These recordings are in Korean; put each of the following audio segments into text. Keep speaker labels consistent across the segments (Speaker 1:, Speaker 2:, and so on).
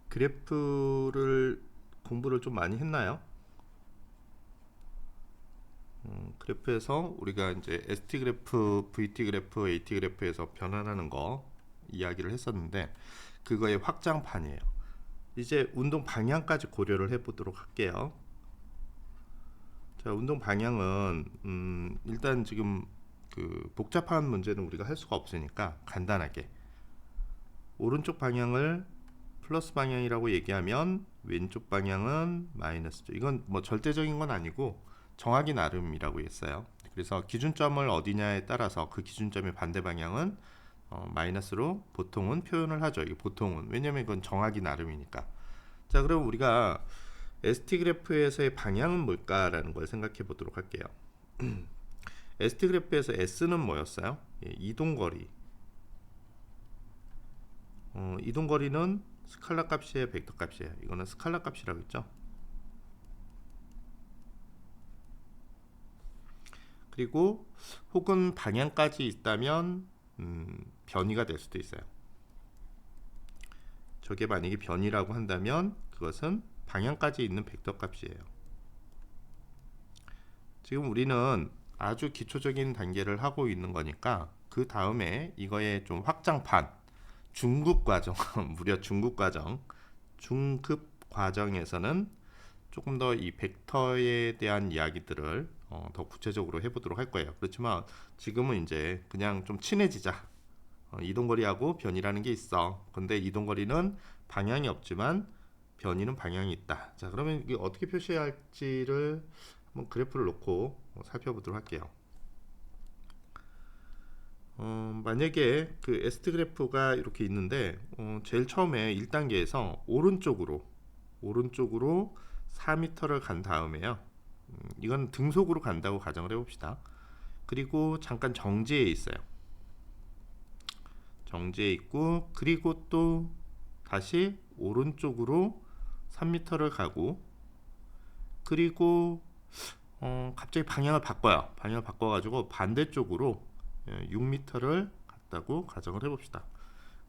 Speaker 1: 그래프를 공부를 좀 많이 했나요? 그래프에서 우리가 이제 ST 그래프, VT 그래프, AT 그래프에서 변환하는 거 이야기를 했었는데 그거의 확장판이에요. 이제 운동 방향까지 고려를 해보도록 할게요. 자, 운동 방향은 일단 지금 그 복잡한 문제는 우리가 할 수가 없으니까 간단하게 오른쪽 방향을 플러스 방향이라고 얘기하면 왼쪽 방향은 마이너스죠. 이건 뭐 절대적인 건 아니고 정하기 나름이라고 했어요. 그래서 기준점을 어디냐에 따라서 그 기준점의 반대 방향은 마이너스로 보통은 표현을 하죠. 이 보통은 왜냐면 이건 정하기 나름이니까. 자, 그럼 우리가 ST 그래프에서의 방향은 뭘까라는 걸 생각해 보도록 할게요. ST 그래프에서 S는 뭐였어요? 예, 이동거리. 이동거리는 스칼라 값이에요, 벡터 값이에요? 이거는 스칼라 값이라고 했죠. 그리고 혹은 방향까지 있다면 변이가 될 수도 있어요. 저게 만약에 변이라고 한다면 그것은 방향까지 있는 벡터 값이에요. 지금 우리는 아주 기초적인 단계를 하고 있는 거니까 그 다음에 이거의 좀 확장판 중급 과정 무려 중급 과정 중급 과정에서는 조금 더 이 벡터에 대한 이야기들을 더 구체적으로 해보도록 할 거예요. 그렇지만 지금은 이제 그냥 좀 친해지자. 이동거리하고 변이라는 게 있어. 근데 이동거리는 방향이 없지만 변이는 방향이 있다. 자, 그러면 이게 어떻게 표시해야 할지를 한번 그래프를 놓고 살펴보도록 할게요. 만약에 그 ST 그래프가 이렇게 있는데 제일 처음에 1단계에서 오른쪽으로 4m를 간 다음에요. 이건 등속으로 간다고 가정을 해봅시다. 그리고 잠깐 정지해 있어요. 정지해 있고 그리고 또 다시 오른쪽으로 3m를 가고 그리고 갑자기 방향을 바꿔요. 방향을 바꿔가지고 반대쪽으로 6m를 갔다고 가정을 해봅시다.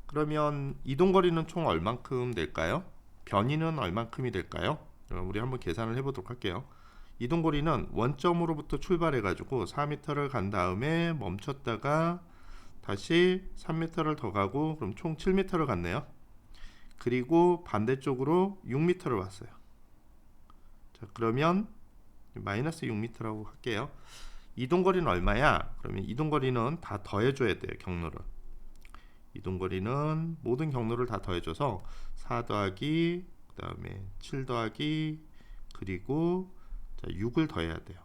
Speaker 1: 그러면 이동거리는 총 얼만큼 될까요? 변이는 얼만큼이 될까요? 우리 한번 계산을 해보도록 할게요. 이동거리는 원점으로부터 출발해가지고 4m를 간 다음에 멈췄다가 다시 3m를 더 가고 그럼 총 7m를 갔네요. 그리고 반대쪽으로 6m를 왔어요. 자, 그러면 마이너스 6m라고 할게요. 이동거리는 얼마야? 그러면 이동거리는 다 더해줘야 돼요. 경로를. 이동거리는 모든 경로를 다 더해줘서 4 더하기 그 다음에 7 더하기 그리고 6을 더해야 돼요.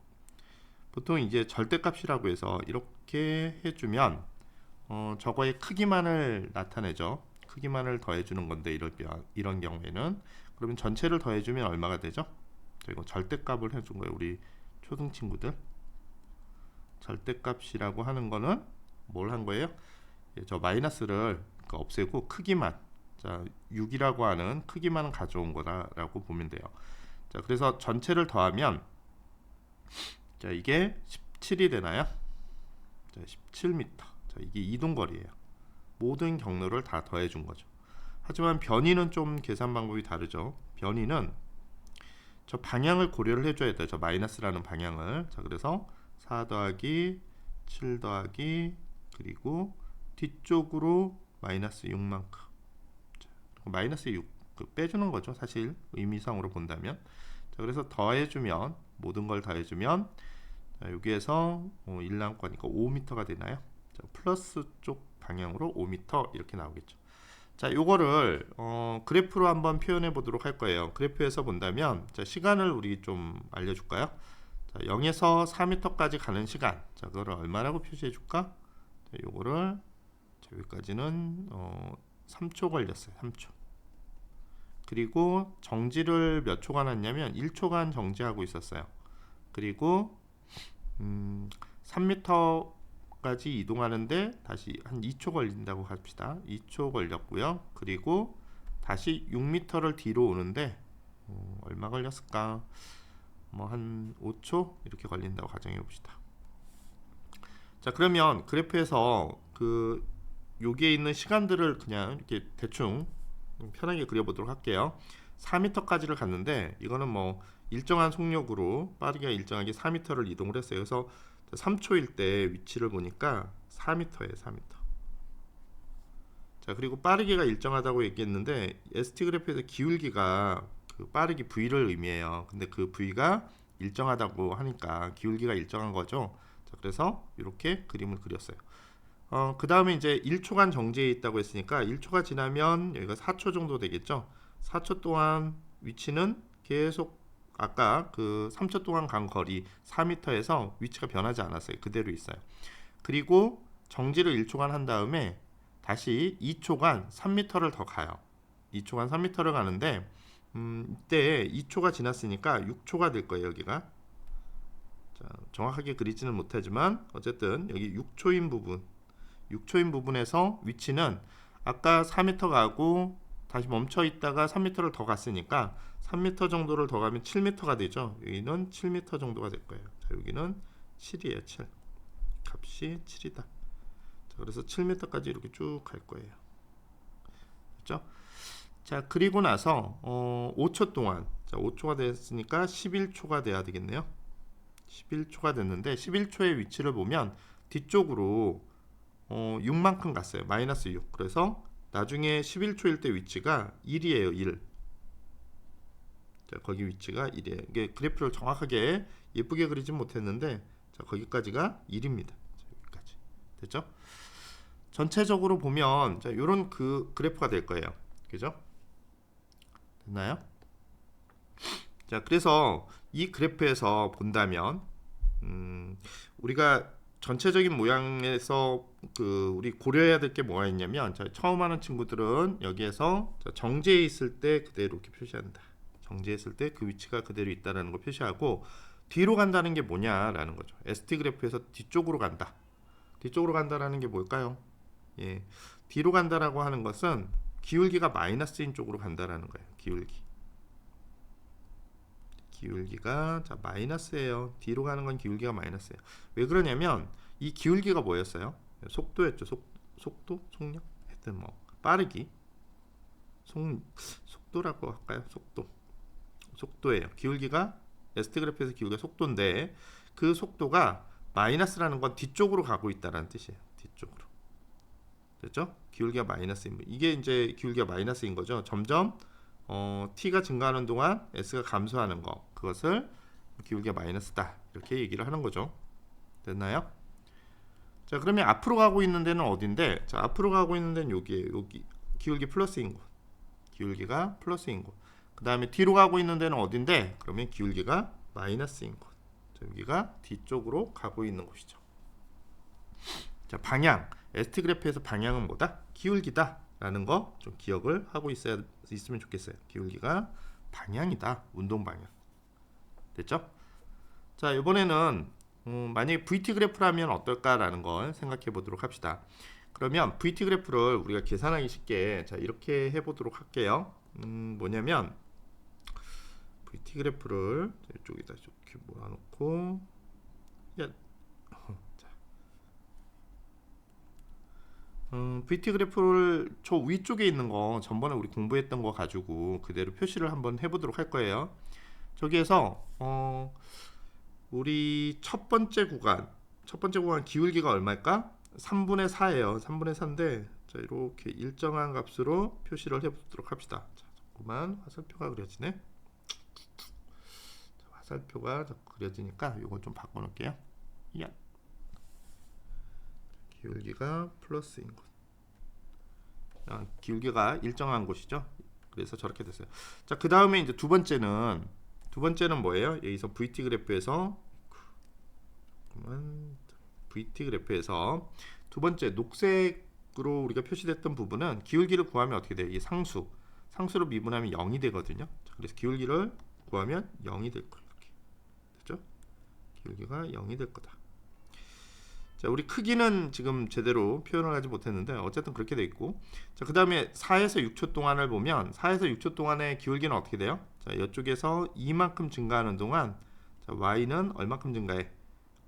Speaker 1: 보통 이제 절대값이라고 해서 이렇게 해주면 저거의 크기만을 나타내죠. 크기만을 더해주는 건데 이런 경우에는 그러면 전체를 더해주면 얼마가 되죠? 이거 절대값을 해준 거예요. 우리 초등 친구들 절대값이라고 하는 거는 뭘 한 거예요? 예, 저 마이너스를 없애고 크기만 자 6이라고 하는 크기만 가져온 거다라고 보면 돼요. 자, 그래서 전체를 더하면 자 이게 17이 되나요? 자, 17m. 자, 이게 이동거리예요. 모든 경로를 다 더해 준 거죠. 하지만 변이는 좀 계산 방법이 다르죠. 변이는 저 방향을 고려를 해줘야 돼요. 저 마이너스라는 방향을. 자, 그래서 4 더하기 7 더하기 그리고 뒤쪽으로 마이너스 6만큼. 자, 마이너스 6 빼주는 거죠. 사실 의미상으로 본다면. 자, 그래서 더해주면 모든 걸 더해주면 자, 여기에서 1 남고 하니까 5m가 되나요? 자, 플러스 쪽 방향으로 5m 이렇게 나오겠죠. 자, 요거를 그래프로 한번 표현해 보도록 할 거예요. 그래프에서 본다면 자, 시간을 우리 좀 알려줄까요? 자, 0에서 4m까지 가는 시간. 자, 그거를 얼마라고 표시해 줄까? 자, 요거를 자, 여기까지는 3초 걸렸어요. 3초. 그리고 정지를 몇 초간 했냐면 1초간 정지하고 있었어요. 그리고 3m까지 이동하는데 다시 한 2초 걸린다고 합시다. 2초 걸렸고요. 그리고 다시 6m를 뒤로 오는데 얼마 걸렸을까? 뭐 한 5초 이렇게 걸린다고 가정해 봅시다. 자, 그러면 그래프에서 그 여기에 있는 시간들을 그냥 이렇게 대충 편하게 그려보도록 할게요. 4m까지를 갔는데 이거는 뭐 일정한 속력으로 빠르게 일정하게 4m를 이동을 했어요. 그래서 3초일 때 위치를 보니까 4m예요. 4m. 자, 그리고 빠르기가 일정하다고 얘기했는데 ST 그래프에서 기울기가 그 빠르기 V를 의미해요. 근데 그 V가 일정하다고 하니까 기울기가 일정한 거죠. 자, 그래서 이렇게 그림을 그렸어요. 그 다음에 이제 1초간 정지해 있다고 했으니까 1초가 지나면 여기가 4초 정도 되겠죠. 4초 동안 위치는 계속 아까 그 3초 동안 간 거리 4m에서 위치가 변하지 않았어요. 그대로 있어요. 그리고 정지를 1초간 한 다음에 다시 2초간 3m를 더 가요. 2초간 3m를 가는데 이때 2초가 지났으니까 6초가 될 거예요. 여기가. 자, 정확하게 그리지는 못하지만 어쨌든 여기 6초인 부분에서 위치는 아까 4m 가고 다시 멈춰 있다가 3m를 더 갔으니까 3m 정도를 더 가면 7m가 되죠. 여기는 7m 정도가 될 거예요. 자, 여기는 7이에요. 7. 값이 7이다. 자, 그래서 7m까지 이렇게 쭉 갈 거예요. 그렇죠? 자, 그리고 나서 5초 동안, 자, 5초가 됐으니까 11초가 돼야 되겠네요. 11초가 됐는데 11초의 위치를 보면 뒤쪽으로 6만큼 갔어요. 마이너스 6. 그래서 나중에 11초일 때 위치가 1이에요. 1. 자, 거기 위치가 1이에요. 이게 그래프를 정확하게 예쁘게 그리진 못했는데 자, 거기까지가 1입니다. 자, 여기까지. 됐죠? 전체적으로 보면 자, 요런 그 그래프가 될 거예요. 그죠? 됐나요? 자, 그래서 이 그래프에서 본다면 우리가 전체적인 모양에서 그 우리 고려해야 될 게 뭐가 있냐면 자, 처음 하는 친구들은 여기에서 자, 정지해 있을 때 그대로 이렇게 표시한다. 정지했을 때 그 위치가 그대로 있다라는 걸 표시하고 뒤로 간다는 게 뭐냐라는 거죠. ST 그래프에서 뒤쪽으로 간다. 뒤쪽으로 간다라는 게 뭘까요? 예, 뒤로 간다라고 하는 것은 기울기가 마이너스인 쪽으로 간다라는 거예요. 기울기가 자 마이너스예요. 뒤로 가는 건 기울기가 마이너스예요. 왜 그러냐면 이 기울기가 뭐였어요? 속도였죠. 속도, 속력, 하여튼 뭐 빠르기, 속도라고 할까요? 속도예요. 기울기가 ST 그래프에서 기울기가 속도인데 그 속도가 마이너스라는 건 뒤쪽으로 가고 있다라는 뜻이에요. 뒤쪽으로. 됐죠? 기울기가 마이너스인 이게 이제 기울기가 마이너스인 거죠. 점점 t가 증가하는 동안 s가 감소하는 거 그것을 기울기가 마이너스다 이렇게 얘기를 하는 거죠. 됐나요? 자, 그러면 앞으로 가고 있는 데는 어딘데? 자, 앞으로 가고 있는 데는 여기에요. 여기 기울기 플러스인 곳. 기울기가 플러스인 곳. 그 다음에 뒤로 가고 있는 데는 어딘데? 그러면 기울기가 마이너스인 곳. 자, 여기가 뒤쪽으로 가고 있는 곳이죠. 자, 방향. ST 그래프에서 방향은 뭐다? 기울기다 라는 거 좀 기억을 하고 있으면 좋겠어요. 기울기가 방향이다. 운동 방향. 됐죠? 자, 이번에는 만약에 VT 그래프라면 어떨까라는 걸 생각해 보도록 합시다. 그러면 VT 그래프를 우리가 계산하기 쉽게 자, 이렇게 해보도록 할게요. 뭐냐면 VT 그래프를 이쪽에다 이렇게 몰아놓고 VT 그래프를 저 위쪽에 있는 거 전번에 우리 공부했던 거 가지고 그대로 표시를 한번 해보도록 할 거예요. 저기에서 우리 첫 번째 구간 기울기가 얼마일까? 3분의 4예요. 3분의 4인데 자, 이렇게 일정한 값으로 표시를 해보도록 합시다. 자, 자꾸만 화살표가 그려지네. 자, 화살표가 자꾸 그려지니까 이거 좀 바꿔놓을게요. 야. 기울기가 플러스인 곳. 기울기가 일정한 곳이죠. 그래서 저렇게 됐어요. 자, 그 다음에 이제 두 번째는 뭐예요? 여기서 VT 그래프에서 두 번째 녹색으로 우리가 표시됐던 부분은 기울기를 구하면 어떻게 돼요? 이 상수로 미분하면 0이 되거든요. 자, 그래서 기울기를 구하면 0이 될 거예요. 이렇게. 됐죠? 기울기가 0이 될 거다. 자, 우리 크기는 지금 제대로 표현을 하지 못했는데 어쨌든 그렇게 돼 있고 자, 그 다음에 4에서 6초 동안을 보면 4에서 6초 동안의 기울기는 어떻게 돼요? 자, 이쪽에서 2만큼 증가하는 동안 자, y는 얼마큼 증가해?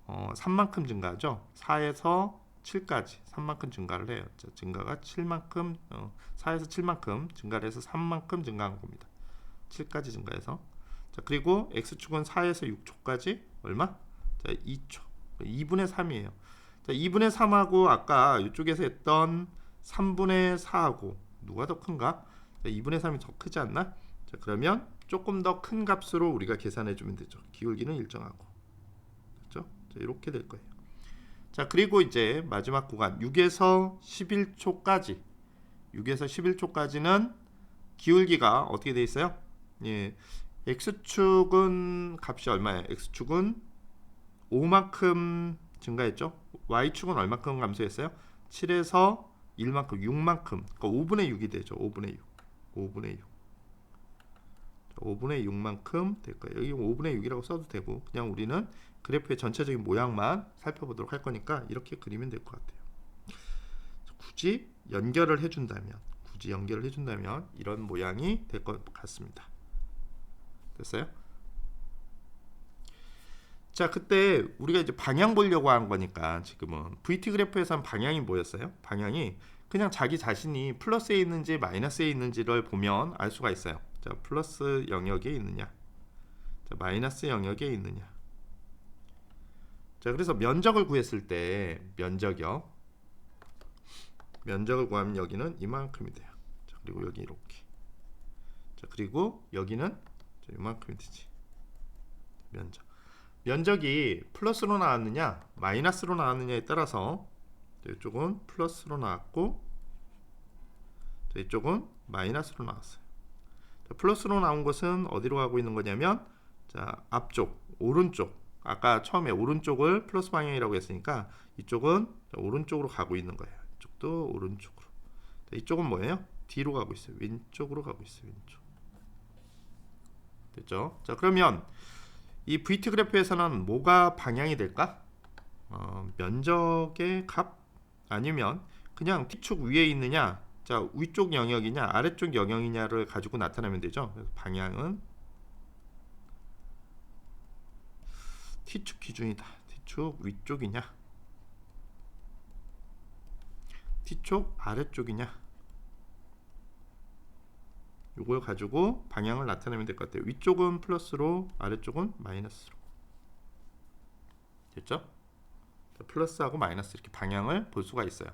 Speaker 1: 3만큼 증가하죠. 4에서 7까지 3만큼 증가를 해요. 자, 증가가 7만큼 4에서 7만큼 증가를 해서 3만큼 증가한 겁니다. 7까지 증가해서. 자, 그리고 x축은 4에서 6초까지 얼마? 자, 2초. 2분의 3이에요. 자, 2분의 3하고 아까 이쪽에서 했던 3분의 4하고 누가 더 큰가? 자, 2분의 3이 더 크지 않나? 자, 그러면 조금 더 큰 값으로 우리가 계산해 주면 되죠. 기울기는 일정하고. 그렇죠? 자, 이렇게 될 거예요. 자, 그리고 이제 마지막 구간 6에서 11초까지 6에서 11초까지는 기울기가 어떻게 돼 있어요? 예. x축은 값이 얼마예요? x축은 5만큼 증가했죠. y축은 얼마큼 감소했어요? 7에서 1만큼, 6만큼. 그러니까 5분의 6이 되죠. 5분의 6. 5분의 6. 5분의 6만큼 될 거예요. 여기 5분의 6이라고 써도 되고 그냥 우리는 그래프의 전체적인 모양만 살펴보도록 할 거니까 이렇게 그리면 될 것 같아요. 굳이 연결을 해준다면 이런 모양이 될 것 같습니다. 됐어요? 자, 그때 우리가 이제 방향 보려고 한 거니까 지금은 VT 그래프에서는 방향이 뭐였어요? 방향이 그냥 자기 자신이 플러스에 있는지 마이너스에 있는지를 보면 알 수가 있어요. 자, 플러스 영역에 있느냐, 자, 마이너스 영역에 있느냐. 자, 그래서 면적을 구했을 때 면적을 구하면 여기는 이만큼이 돼요. 자, 그리고 여기 이렇게. 자, 그리고 여기는 이만큼이 되지. 면적이 플러스로 나왔느냐 마이너스로 나왔느냐에 따라서 이쪽은 플러스로 나왔고 이쪽은 마이너스로 나왔어요. 자, 플러스로 나온 것은 어디로 가고 있는 거냐면 자, 앞쪽 오른쪽, 아까 처음에 오른쪽을 플러스 방향이라고 했으니까 이쪽은 오른쪽으로 가고 있는 거예요. 이쪽도 오른쪽으로. 자, 이쪽은 뭐예요? 뒤로 가고 있어요. 왼쪽으로 가고 있어요. 왼쪽. 됐죠? 자, 그러면 이 VT 그래프에서는 뭐가 방향이 될까? 면적의 값 아니면 그냥 T축 위에 있느냐, 자, 위쪽 영역이냐 아래쪽 영역이냐를 가지고 나타내면 되죠. 그래서 방향은 T축 기준이다. T축 위쪽이냐 T축 아래쪽이냐, 이걸 가지고 방향을 나타내면 될 것 같아요. 위쪽은 플러스로 아래쪽은 마이너스로. 됐죠? 플러스하고 마이너스 이렇게 방향을 볼 수가 있어요.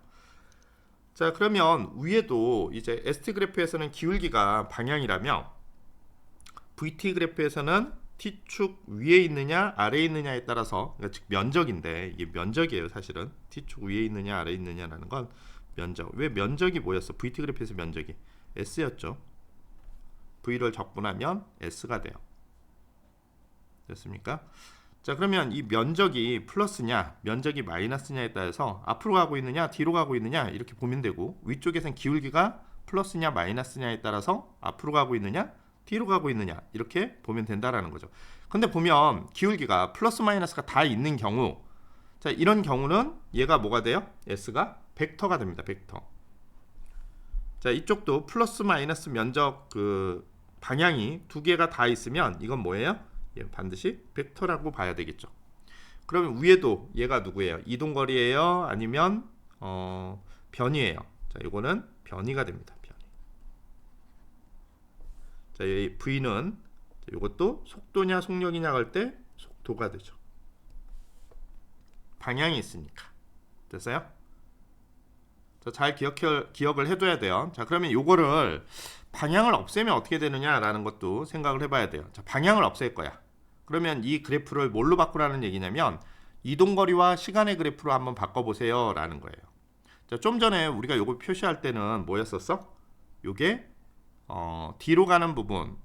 Speaker 1: 자, 그러면 위에도 이제 ST 그래프에서는 기울기가 방향이라면 VT 그래프에서는 T축 위에 있느냐 아래에 있느냐에 따라서, 그러니까 즉 면적인데 이게 면적이에요. 사실은 T축 위에 있느냐 아래에 있느냐라는 건 면적. 왜 면적이 뭐였어? VT 그래프에서 면적이 S였죠. V를 적분하면 S가 돼요. 됐습니까? 자, 그러면 이 면적이 플러스냐 면적이 마이너스냐에 따라서 앞으로 가고 있느냐 뒤로 가고 있느냐 이렇게 보면 되고, 위쪽에선 기울기가 플러스냐 마이너스냐에 따라서 앞으로 가고 있느냐 뒤로 가고 있느냐 이렇게 보면 된다라는 거죠. 근데 보면 기울기가 플러스 마이너스가 다 있는 경우, 자, 이런 경우는 얘가 뭐가 돼요? S가 벡터가 됩니다. 벡터. 자, 이쪽도 플러스 마이너스 면적 방향이 두 개가 다 있으면 이건 뭐예요? 예, 반드시 벡터라고 봐야 되겠죠. 그러면 위에도 얘가 누구예요? 이동거리예요? 아니면 변이에요? 자, 이거는 변이가 됩니다. 변이. 자, 이 V는 이것도 속도냐 속력이냐 할 때 속도가 되죠. 방향이 있으니까. 됐어요? 자, 잘 기억을 해둬야 돼요. 자, 그러면 요거를 방향을 없애면 어떻게 되느냐라는 것도 생각을 해봐야 돼요. 자, 방향을 없앨 거야. 그러면 이 그래프를 뭘로 바꾸라는 얘기냐면 이동거리와 시간의 그래프로 한번 바꿔보세요 라는 거예요. 자, 좀 전에 우리가 요거 표시할 때는 뭐였었어? 요게 뒤로 가는 부분,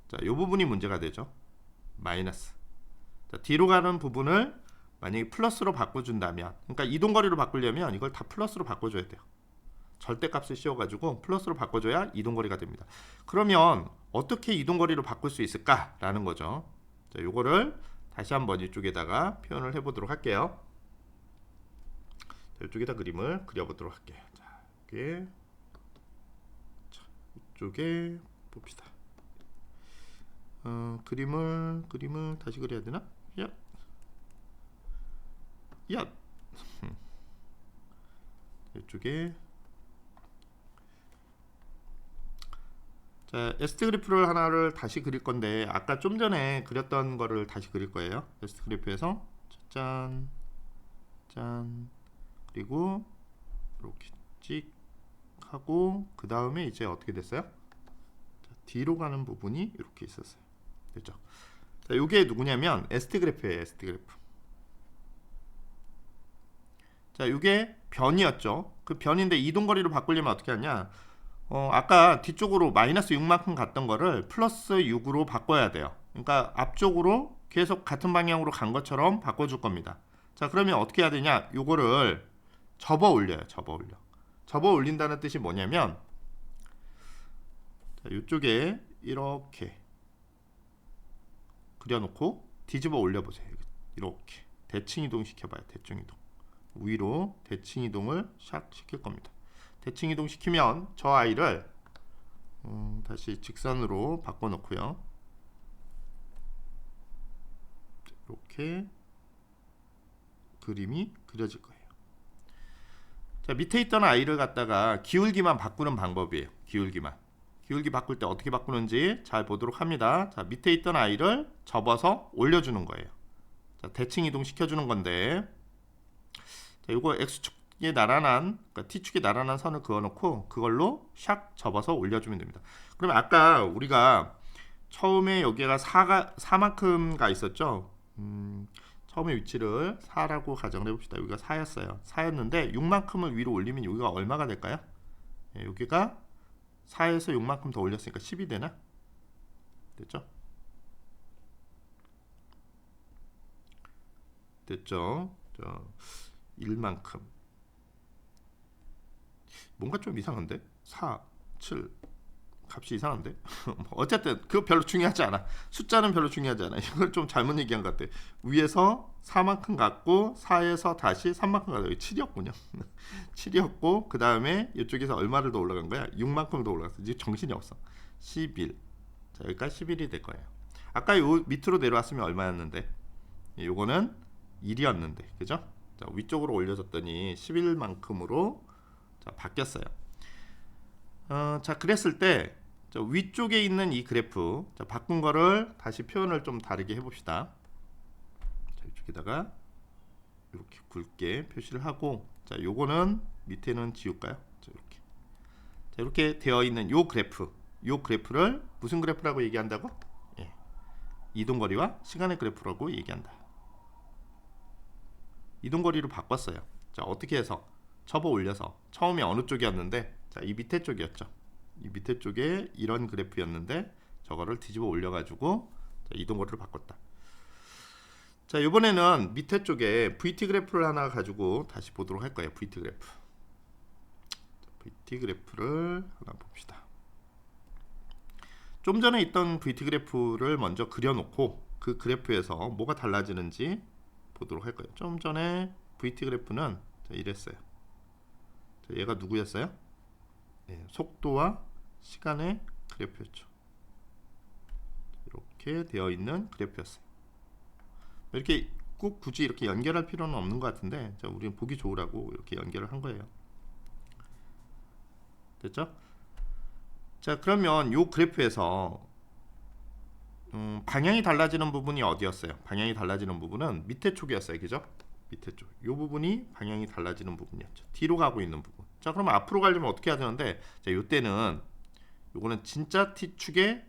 Speaker 1: 자, 요 부분이 문제가 되죠. 마이너스. 자, 뒤로 가는 부분을 만약에 플러스로 바꿔준다면, 그러니까 이동거리로 바꾸려면 이걸 다 플러스로 바꿔줘야 돼요. 절대값을 씌워가지고 플러스로 바꿔줘야 이동거리가 됩니다. 그러면 어떻게 이동거리로 바꿀 수 있을까라는 거죠. 자, 요거를 다시 한번 이쪽에다가 표현을 해보도록 할게요. 자, 이쪽에다 그림을 그려보도록 할게요. 자, 이렇게. 자, 이쪽에 봅시다. 그림을 다시 그려야 되나? 야. 이쪽에 자, ST 그래프를 하나를 다시 그릴 건데 아까 좀 전에 그렸던 거를 다시 그릴 거예요. ST 그래프에서 짠, 짠, 그리고 이렇게 찍 하고 그 다음에 이제 어떻게 됐어요? 자, 뒤로 가는 부분이 이렇게 있었어요. 됐죠? 자, 이게 누구냐면 ST 그래프예요. ST 그래프. 자, 이게 변이었죠. 그 변인데 이동거리를 바꾸려면 어떻게 하냐? 아까 뒤쪽으로 마이너스 6만큼 갔던 거를 플러스 6으로 바꿔야 돼요. 그러니까 앞쪽으로 계속 같은 방향으로 간 것처럼 바꿔줄 겁니다. 자, 그러면 어떻게 해야 되냐? 요거를 접어 올려요. 접어 올려. 접어 올린다는 뜻이 뭐냐면 자, 이쪽에 이렇게 그려놓고 뒤집어 올려보세요. 이렇게 대칭 이동 시켜봐요. 대칭 이동. 위로 대칭 이동을 샥 시킬 겁니다. 대칭 이동 시키면 저 아이를 다시 직선으로 바꿔놓고요. 이렇게 그림이 그려질 거예요. 자, 밑에 있던 아이를 갖다가 기울기만 바꾸는 방법이에요. 기울기 바꿀 때 어떻게 바꾸는지 잘 보도록 합니다. 자, 밑에 있던 아이를 접어서 올려주는 거예요. 자, 대칭 이동 시켜주는 건데 자, 요거 X축에 나란한 그러니까 T축에 나란한 선을 그어놓고 그걸로 샥 접어서 올려주면 됩니다. 그러면 아까 우리가 처음에 여기가 4만큼 가 있었죠. 처음에 위치를 4라고 가정을 해봅시다. 여기가 4였어요. 4였는데 6만큼을 위로 올리면 여기가 얼마가 될까요? 예, 여기가 4에서 6만큼 더 올렸으니까 10이 되나? 됐죠? 됐죠? 1만큼 뭔가 좀 이상한데? 4, 7 값이 이상한데? 어쨌든 그거 별로 중요하지 않아. 숫자는 별로 중요하지 않아. 이걸 좀 잘못 얘기한 것 같아. 위에서 4만큼 갔고 4에서 다시 3만큼 가다 여기 7이었군요. 7이었고 그 다음에 이쪽에서 얼마를 더 올라간 거야? 6만큼을 더 올라갔어. 이제 정신이 없어. 11. 자, 여기까지 11이 될 거예요. 아까 요 밑으로 내려왔으면 얼마였는데? 요거는 1이었는데 그죠? 자, 위쪽으로 올려줬더니 11만큼으로 자, 바뀌었어요. 자, 그랬을 때 위쪽에 있는 이 그래프 자, 바꾼 거를 다시 표현을 좀 다르게 해봅시다. 자, 이쪽에다가 이렇게 굵게 표시를 하고 자, 요거는 밑에는 지울까요? 자, 이렇게. 자, 이렇게 되어 있는 요 그래프를 무슨 그래프라고 얘기한다고? 예. 이동거리와 시간의 그래프라고 얘기한다. 이동거리로 바꿨어요. 자, 어떻게 해서? 접어 올려서 처음에 어느 쪽이었는데 자, 이 밑에 쪽이었죠. 이 밑에 쪽에 이런 그래프였는데 저거를 뒤집어 올려가지고 자, 이동거리를 바꿨다. 자, 이번에는 밑에 쪽에 VT 그래프를 하나 가지고 다시 보도록 할 거예요. VT 그래프. 자, VT 그래프를 하나 봅시다. 좀 전에 있던 VT 그래프를 먼저 그려놓고 그 그래프에서 뭐가 달라지는지 보도록 할 거예요. 좀 전에 VT 그래프는 자, 이랬어요. 자, 얘가 누구였어요? 네, 속도와 시간의 그래프였죠. 이렇게 되어 있는 그래프였어요. 이렇게 꼭 굳이 이렇게 연결할 필요는 없는 것 같은데 자, 우리는 보기 좋으라고 이렇게 연결을 한 거예요. 됐죠? 자, 그러면 이 그래프에서 방향이 달라지는 부분이 어디였어요? 방향이 달라지는 부분은 밑에 쪽이었어요. 그죠? 밑에 쪽. 이 부분이 방향이 달라지는 부분이었죠. 뒤로 가고 있는 부분. 자, 그러면 앞으로 가려면 어떻게 해야 되는데 자, 요때는 요거는 진짜 T축에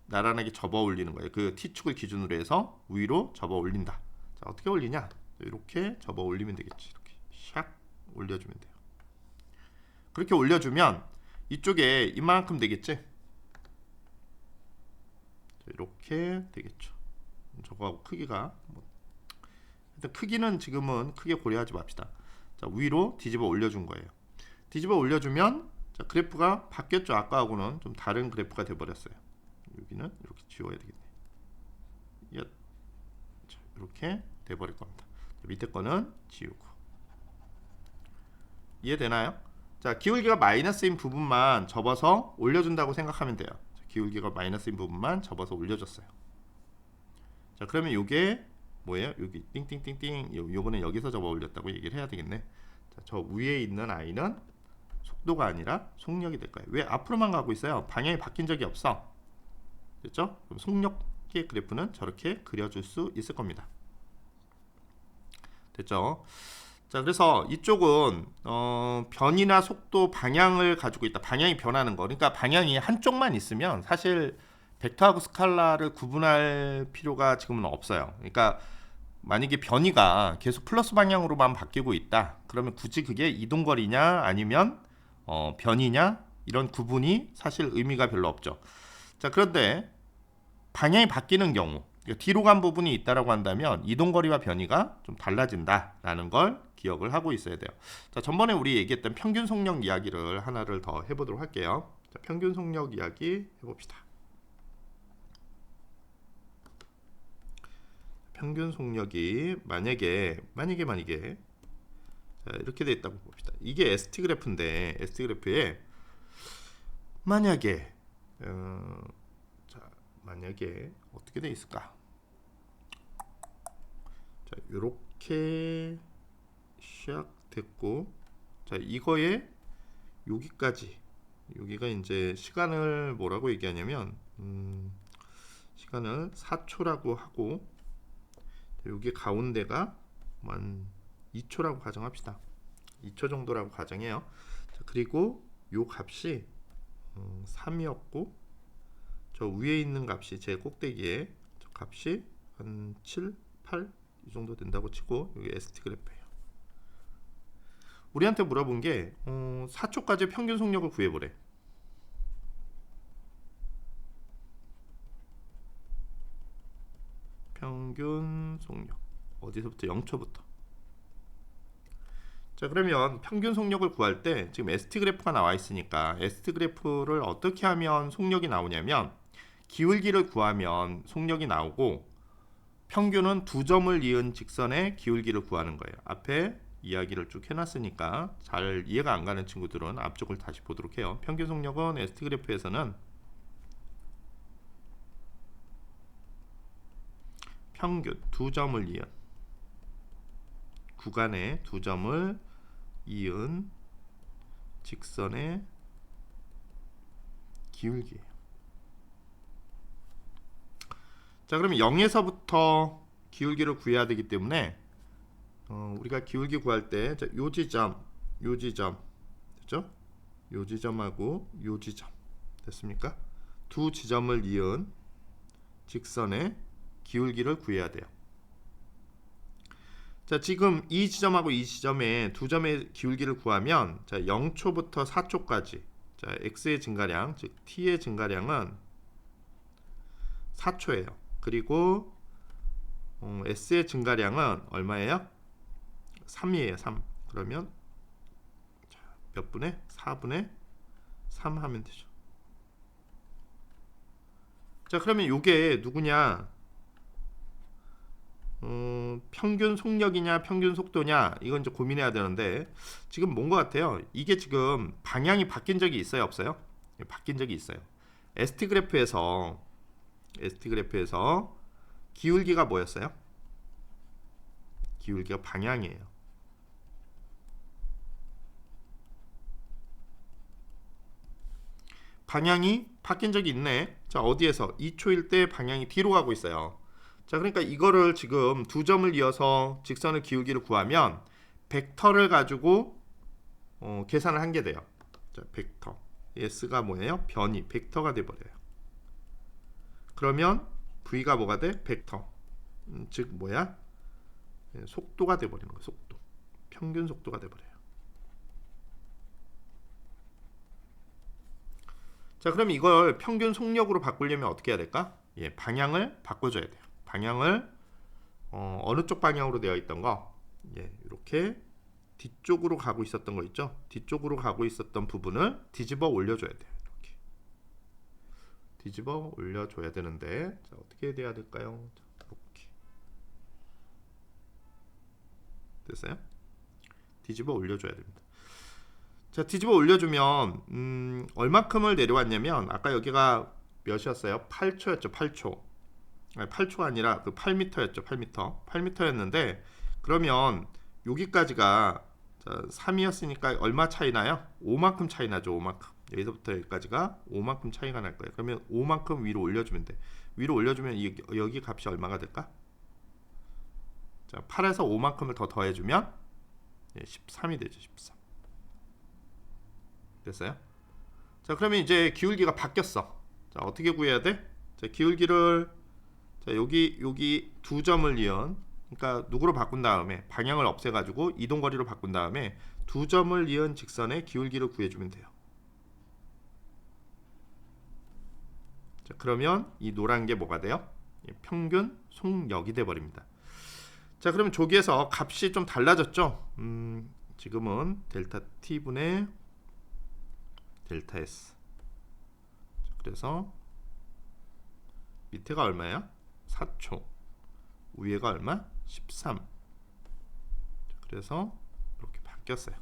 Speaker 1: 나란하게 접어 올리는 거예요. 그 T축을 기준으로 해서 위로 접어 올린다. 자, 어떻게 올리냐? 이렇게 접어 올리면 되겠지. 이렇게 샥 올려주면 돼요. 그렇게 올려주면 이쪽에 이만큼 되겠지? 자, 이렇게 되겠죠. 저거하고 크기가 일단 크기는 지금은 크게 고려하지 맙시다. 자, 위로 뒤집어 올려준 거예요. 뒤집어 올려주면 자, 그래프가 바뀌었죠. 아까하고는 좀 다른 그래프가 돼버렸어요. 여기는 이렇게 지워야 되겠네. 자, 이렇게 돼버릴 겁니다. 자, 밑에 거는 지우고. 이해되나요? 자, 기울기가 마이너스인 부분만 접어서 올려준다고 생각하면 돼요. 자, 기울기가 마이너스인 부분만 접어서 올려줬어요. 자, 그러면 이게 뭐예요? 여기 띵띵띵띵 요거는 여기서 접어 올렸다고 얘기를 해야 되겠네. 자, 저 위에 있는 아이는 속도가 아니라 속력이 될 거예요. 왜? 앞으로만 가고 있어요. 방향이 바뀐 적이 없어. 됐죠? 그럼 속력의 그래프는 저렇게 그려줄 수 있을 겁니다. 됐죠? 자, 그래서 이쪽은 변이나 속도, 방향을 가지고 있다. 방향이 변하는 거. 그러니까 방향이 한쪽만 있으면 사실 벡터하고 스칼라를 구분할 필요가 지금은 없어요. 그러니까 만약에 변이가 계속 플러스 방향으로만 바뀌고 있다. 그러면 굳이 그게 이동거리냐 아니면 변이냐 이런 구분이 사실 의미가 별로 없죠. 자, 그런데 방향이 바뀌는 경우, 그러니까 뒤로 간 부분이 있다라고 한다면 이동거리와 변이가 좀 달라진다라는 걸 기억을 하고 있어야 돼요. 자, 전번에 우리 얘기했던 평균 속력 이야기를 하나를 더 해보도록 할게요. 자, 평균 속력 이야기 해봅시다. 평균 속력이 만약에 자, 이렇게 돼 있다고 봅시다. 이게 ST 그래프인데 ST 그래프에 만약에 만약에 어떻게 돼 있을까? 자, 요렇게 시작됐고, 자, 이거에 여기가 이제 시간을 뭐라고 얘기하냐면 시간을 4초라고 하고, 여기 가운데가 한 2초라고 가정합시다. 2초 정도라고 가정해요. 자, 그리고 요 값이 3이었고, 저 위에 있는 값이 제 꼭대기에 저 값이 한 7, 8 이 정도 된다고 치고, 여기 ST 그래프예요. 우리한테 물어본 게 4초까지 평균 속력을 구해보래. 평균 속력 어디서부터? 0초부터. 자, 그러면 평균 속력을 구할 때 지금 ST 그래프가 나와 있으니까 ST 그래프를 어떻게 하면 속력이 나오냐면, 기울기를 구하면 속력이 나오고, 평균은 두 점을 이은 직선의 기울기를 구하는 거예요. 앞에 이야기를 쭉 해놨으니까 잘 이해가 안 가는 친구들은 앞쪽을 다시 보도록 해요. 평균 속력은 ST 그래프에서는 평균 두 점을 이은 구간에 두 점을 이은 직선의 기울기예요. 자, 그러면 0에서부터 기울기를 구해야 되기 때문에 우리가 기울기 구할 때 요 지점 됐죠? 요 지점하고 요 지점 됐습니까? 두 지점을 이은 직선의 기울기를 구해야 돼요. 자, 지금 이 지점하고 이 지점에 두 점의 기울기를 구하면, 자, 0초부터 4초까지, 자, x의 증가량, 즉 t의 증가량은 4초예요. 그리고 s의 증가량은 얼마예요? 3이에요. 3. 그러면 몇 분의? 4분의 3 하면 되죠. 자, 그러면 이게 누구냐? 평균 속력이냐 평균 속도냐, 이건 이제 고민해야 되는데, 지금 뭔 것 같아요? 이게 지금 방향이 바뀐 적이 있어요, 없어요? 바뀐 적이 있어요. ST 그래프에서 기울기가 뭐였어요? 기울기가 방향이에요. 방향이 바뀐 적이 있네. 자, 어디에서? 2초일 때 방향이 뒤로 가고 있어요. 자, 그러니까 이거를 지금 두 점을 이어서 직선의 기울기를 구하면 벡터를 가지고 계산을 한 게 돼요. 자, 벡터 S가 뭐예요? 변이, 벡터가 돼버려요. 그러면 V가 뭐가 돼? 벡터. 즉 뭐야? 속도가 돼버리는 거예요. 속도. 평균 속도가 돼버려요. 자, 그럼 이걸 평균 속력으로 바꾸려면 어떻게 해야 될까? 예, 방향을 바꿔줘야 돼요. 방향을 어느 쪽 방향으로 되어 있던 거, 예, 이렇게 뒤쪽으로 가고 있었던 거 있죠? 뒤쪽으로 가고 있었던 부분을 뒤집어 올려줘야 돼요. 이렇게 뒤집어 올려줘야 되는데, 자, 어떻게 돼야 될까요? 자, 이렇게 됐어요? 뒤집어 올려줘야 됩니다. 자, 뒤집어 올려주면 얼마큼을 내려왔냐면, 아까 여기가 몇이었어요? 8초였죠. 8초. 아니, 8초 아니라 그 8m였죠. 8m. 8m였는데, 그러면 여기까지가 자, 3이었으니까 얼마 차이 나요? 5만큼 차이 나죠. 5만큼. 여기서부터 여기까지가 5만큼 차이가 날 거예요. 그러면 5만큼 위로 올려주면 돼. 위로 올려주면 여기 값이 얼마가 될까? 자, 8에서 5만큼을 더 더해주면 13이 되죠. 13. 됐어요? 자, 그러면 이제 기울기가 바뀌었어. 자, 어떻게 구해야 돼? 자, 기울기를 자, 여기 두 점을 이은, 그러니까 누구로 바꾼 다음에 방향을 없애가지고 이동거리로 바꾼 다음에 두 점을 이은 직선의 기울기를 구해주면 돼요. 자, 그러면 이 노란 게 뭐가 돼요? 평균 속력이 돼 버립니다. 자, 그러면 저기에서 값이 좀 달라졌죠? 지금은 델타 T분의 델타 S. 그래서 밑에가 얼마야? 4초. 위에가 얼마? 13. 그래서 이렇게 바뀌었어요.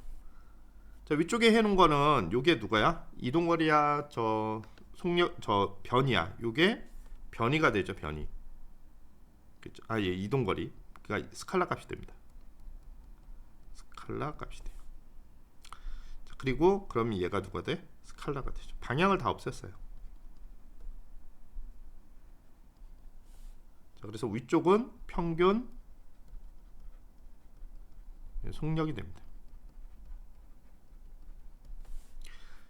Speaker 1: 자, 위쪽에 해놓은 거는 요게 누가야? 이동거리야, 저 속력, 저 변이야. 요게 변이가 되죠, 변이. 그죠? 아, 예, 이동거리. 그러니까 스칼라 값이 됩니다. 스칼라 값이 돼요. 자, 그리고 그럼 얘가 누가 돼? 스칼라가 되죠. 방향을 다 없앴어요. 자, 그래서 위쪽은 평균 속력이 됩니다.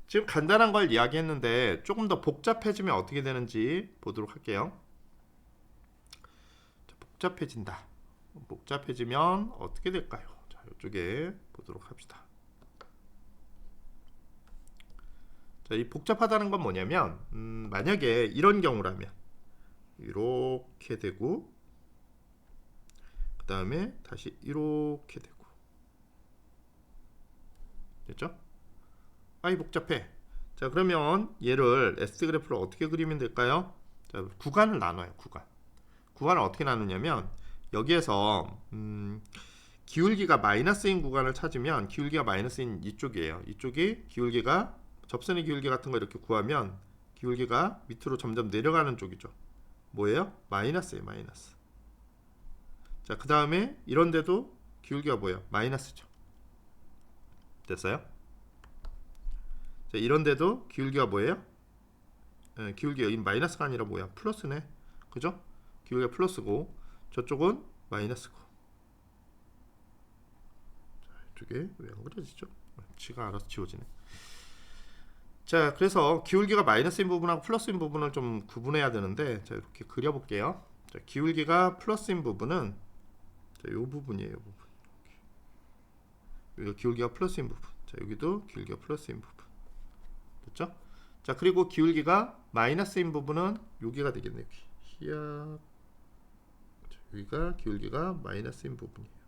Speaker 1: 지금 간단한 걸 이야기했는데 조금 더 복잡해지면 어떻게 되는지 보도록 할게요. 자, 복잡해진다. 복잡해지면 어떻게 될까요? 자, 이쪽에 보도록 합시다. 자, 이 복잡하다는 건 뭐냐면 만약에 이런 경우라면 이렇게 되고 그 다음에 다시 이렇게 되고 됐죠? 아이 복잡해. 자, 그러면 얘를 S 그래프를 어떻게 그리면 될까요? 자, 구간을 나눠요. 구간을 어떻게 나누냐면 여기에서 기울기가 마이너스인 구간을 찾으면 기울기가 마이너스인 이쪽이에요. 이쪽이 기울기가 접선의 기울기 같은 거 이렇게 구하면 기울기가 밑으로 점점 내려가는 쪽이죠. 뭐예요? 마이너스예요. 마이너스. 자, 그 다음에 이런데도 기울기가 뭐예요? 마이너스죠. 됐어요? 자, 이런데도 기울기가 뭐예요? 기울기 여기 마이너스가 아니라 뭐야? 플러스네. 그죠? 기울기가 플러스고 저쪽은 마이너스고. 자, 이쪽에 왜 안 그려지죠? 지가 알아서 지워지네. 자, 그래서 기울기가 마이너스인 부분하고 플러스인 부분을 좀 구분해야 되는데, 자, 이렇게 그려볼게요. 자, 기울기가 플러스인 부분은 자, 요 부분이에요. 요 부분. 여기가 기울기가 플러스인 부분. 자, 여기도 기울기가 플러스인 부분. 됐죠? 자, 그리고 기울기가 마이너스인 부분은 여기가 되겠네요. 히야. 자, 여기가 기울기가 마이너스인 부분이에요.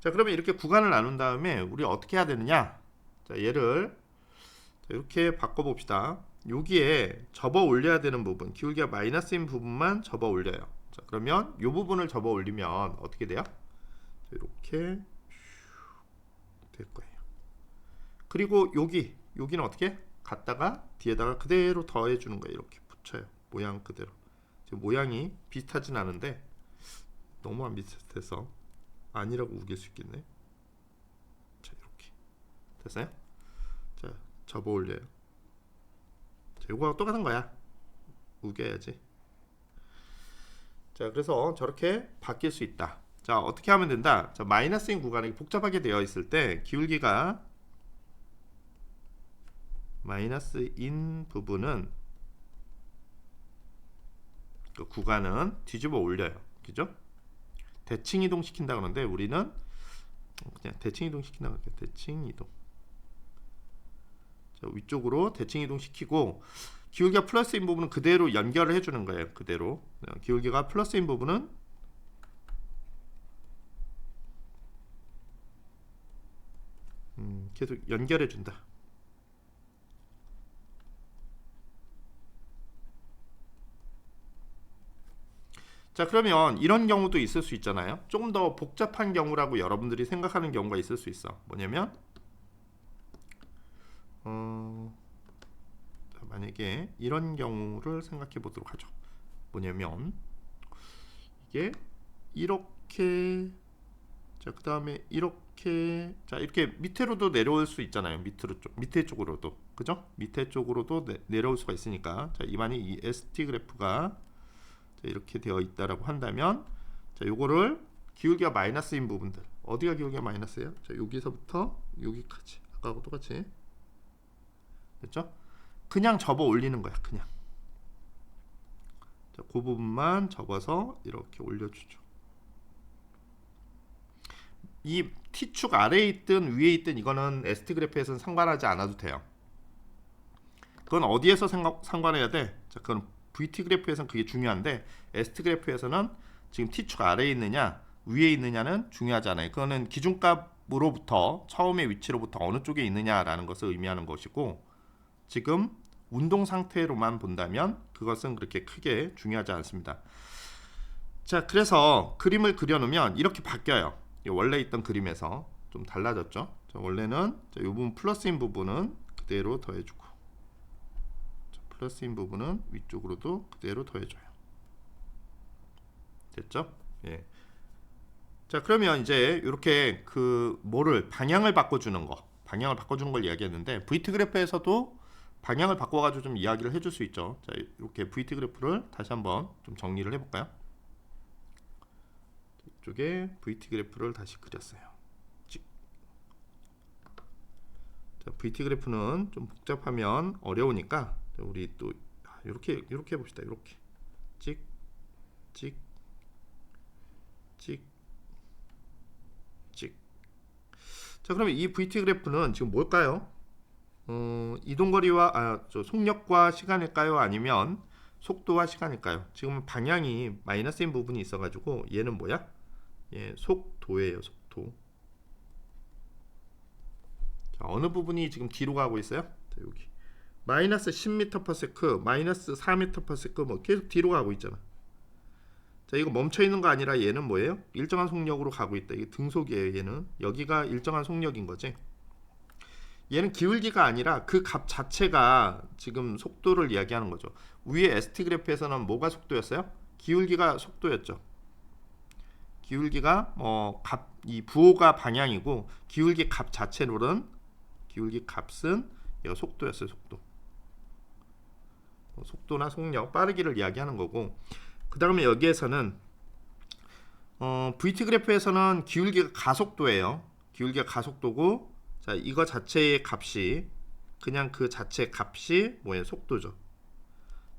Speaker 1: 자, 그러면 이렇게 구간을 나눈 다음에 우리 어떻게 해야 되느냐? 자, 얘를 이렇게 바꿔봅시다. 여기에 접어 올려야 되는 부분, 기울기가 마이너스인 부분만 접어 올려요. 자, 그러면 이 부분을 접어 올리면 어떻게 돼요? 이렇게 될 거예요. 그리고 여기는 어떻게? 갖다가 뒤에다가 그대로 더해주는 거예요. 이렇게 붙여요. 모양 그대로. 지금 모양이 비슷하진 않은데 너무 안 비슷해서 아니라고 우길 수 있겠네. 자, 이렇게 됐어요? 자, 접어 올려요. 자, 요거하고 똑같은 거야. 우겨야지. 자, 그래서 저렇게 바뀔 수 있다. 자, 어떻게 하면 된다? 자, 마이너스인 구간이 복잡하게 되어 있을 때 기울기가 마이너스인 부분은 그 구간은 뒤집어 올려요. 그죠? 대칭 이동 시킨다 그러는데 우리는 그냥 대칭 이동 시킨다고 할게요. 대칭 이동. 자, 위쪽으로 대칭 이동 시키고 기울기가 플러스인 부분은 그대로 연결을 해주는 거예요. 그대로 기울기가 플러스인 부분은 계속 연결해 준다. 자, 그러면 이런 경우도 있을 수 있잖아요. 조금 더 복잡한 경우라고 여러분들이 생각하는 경우가 있을 수 있어. 뭐냐면 만약에 이런 경우를 생각해 보도록 하죠. 뭐냐면 이게 이렇게 자, 그 다음에 이렇게 자 이렇게 밑으로도 내려올 수 있잖아요. 밑에 쪽으로도 그죠? 밑에 쪽으로도 내려올 수가 있으니까 자 만약 이 ST 그래프가 자, 이렇게 되어 있다라고 한다면 자 요거를 기울기가 마이너스인 부분들 어디가 기울기가 마이너스예요? 자 여기서부터 여기까지 아까하고 똑같이 됐죠? 그냥 접어 올리는 거야. 그냥 자, 그 부분만 접어서 이렇게 올려주죠. 이 T축 아래에 있든 위에 있든 이거는 ST 그래프에서는 상관하지 않아도 돼요. 그건 어디에서 상관해야 돼? 자, 그건 VT 그래프에서는 그게 중요한데 ST 그래프에서는 지금 T축 아래에 있느냐 위에 있느냐는 중요하지 않아요. 그거는 기준값으로부터 처음의 위치로부터 어느 쪽에 있느냐라는 것을 의미하는 것이고 지금 운동 상태로만 본다면 그것은 그렇게 크게 중요하지 않습니다. 자, 그래서 그림을 그려놓으면 이렇게 바뀌어요. 원래 있던 그림에서 좀 달라졌죠. 자, 원래는 이 부분 플러스인 부분은 그대로 더해주고 자, 플러스인 부분은 위쪽으로도 그대로 더해줘요. 됐죠? 예. 자, 그러면 이제 이렇게 그 뭐를 방향을 바꿔주는 걸 이야기했는데 VT 그래프에서도 방향을 바꿔가지고 좀 이야기를 해줄 수 있죠. 자, 이렇게 VT 그래프를 다시 한번 좀 정리를 해볼까요? 이쪽에 VT 그래프를 다시 그렸어요. 자, VT 그래프는 좀 복잡하면 어려우니까 우리 또 이렇게 해봅시다. 이렇게 찍, 찍, 찍, 찍. 자, 그러면 이 VT 그래프는 지금 뭘까요? 이동거리와 속력과 시간일까요? 아니면 속도와 시간일까요? 지금 방향이 마이너스인 부분이 있어가지고 얘는 뭐야? 예, 속도예요. 속도. 자, 어느 부분이 지금 뒤로 가고 있어요? 자, 여기 마이너스 10m/s, 마이너스 4m/s 뭐 계속 뒤로 가고 있잖아. 자, 이거 멈춰 있는 거 아니라 얘는 뭐예요? 일정한 속력으로 가고 있다. 이게 등속이에요. 얘는 여기가 일정한 속력인 거지. 얘는 기울기가 아니라 그 값 자체가 지금 속도를 이야기하는 거죠. 위에 ST 그래프에서는 뭐가 속도였어요? 기울기가 속도였죠. 기울기가 이 부호가 방향이고 기울기 값 자체로는 기울기 값은 이거 속도였어요. 속도. 속도나 속력, 빠르기를 이야기하는 거고 그 다음에 여기에서는 VT 그래프에서는 기울기가 가속도예요. 기울기가 가속도고 자, 이거 자체의 값이 그냥 그 자체 값이 뭐예요? 속도죠.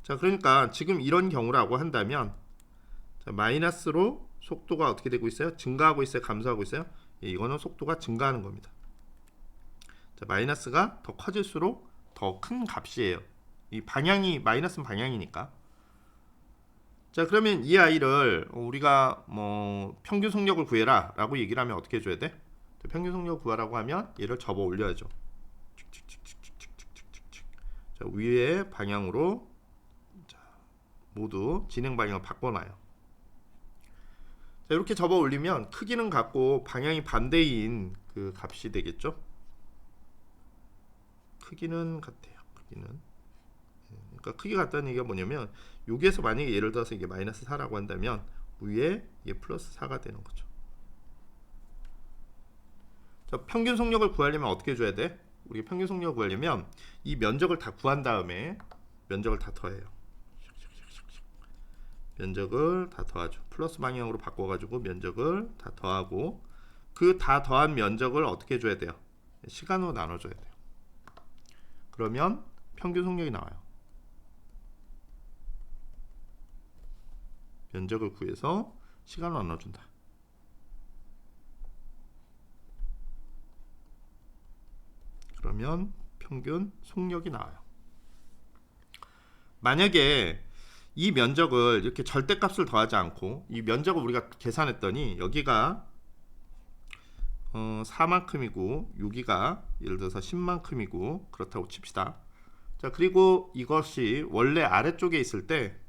Speaker 1: 자, 그러니까 지금 이런 경우라고 한다면 자, 마이너스로 속도가 어떻게 되고 있어요? 증가하고 있어요? 감소하고 있어요? 이거는 속도가 증가하는 겁니다. 자, 마이너스가 더 커질수록 더 큰 값이에요. 이 방향이 마이너스는 방향이니까. 자, 그러면 이 아이를 우리가 뭐 평균 속력을 구해라 라고 얘기를 하면 어떻게 해줘야 돼? 평균 속력을 구하라고 하면 얘를 접어 올려야죠. 자, 위에 방향으로 자, 모두 진행 방향을 바꿔놔요. 자, 이렇게 접어 올리면 크기는 같고 방향이 반대인 그 값이 되겠죠. 크기는 같아요. 그러니까 크기가 같다는 얘기가 뭐냐면 여기에서 만약에 예를 들어서 이게 마이너스 4라고 한다면 위에 이게 플러스 4가 되는 거죠. 자, 평균 속력을 구하려면 어떻게 줘야 돼? 우리 평균 속력을 구하려면 이 면적을 다 구한 다음에 면적을 다 더해요. 면적을 다 더하죠. 플러스 방향으로 바꿔가지고 면적을 다 더하고 그 다 더한 면적을 어떻게 줘야 돼요? 시간으로 나눠줘야 돼요. 그러면 평균 속력이 나와요. 면적을 구해서 시간으로 나눠준다. 그러면 평균 속력이 나와요. 만약에 이 면적을 이렇게 절대값을 더하지 않고 이 면적을 우리가 계산했더니 여기가 4만큼이고 여기가 예를 들어서 10만큼이고 그렇다고 칩시다. 자, 그리고 이것이 원래 아래쪽에 있을 때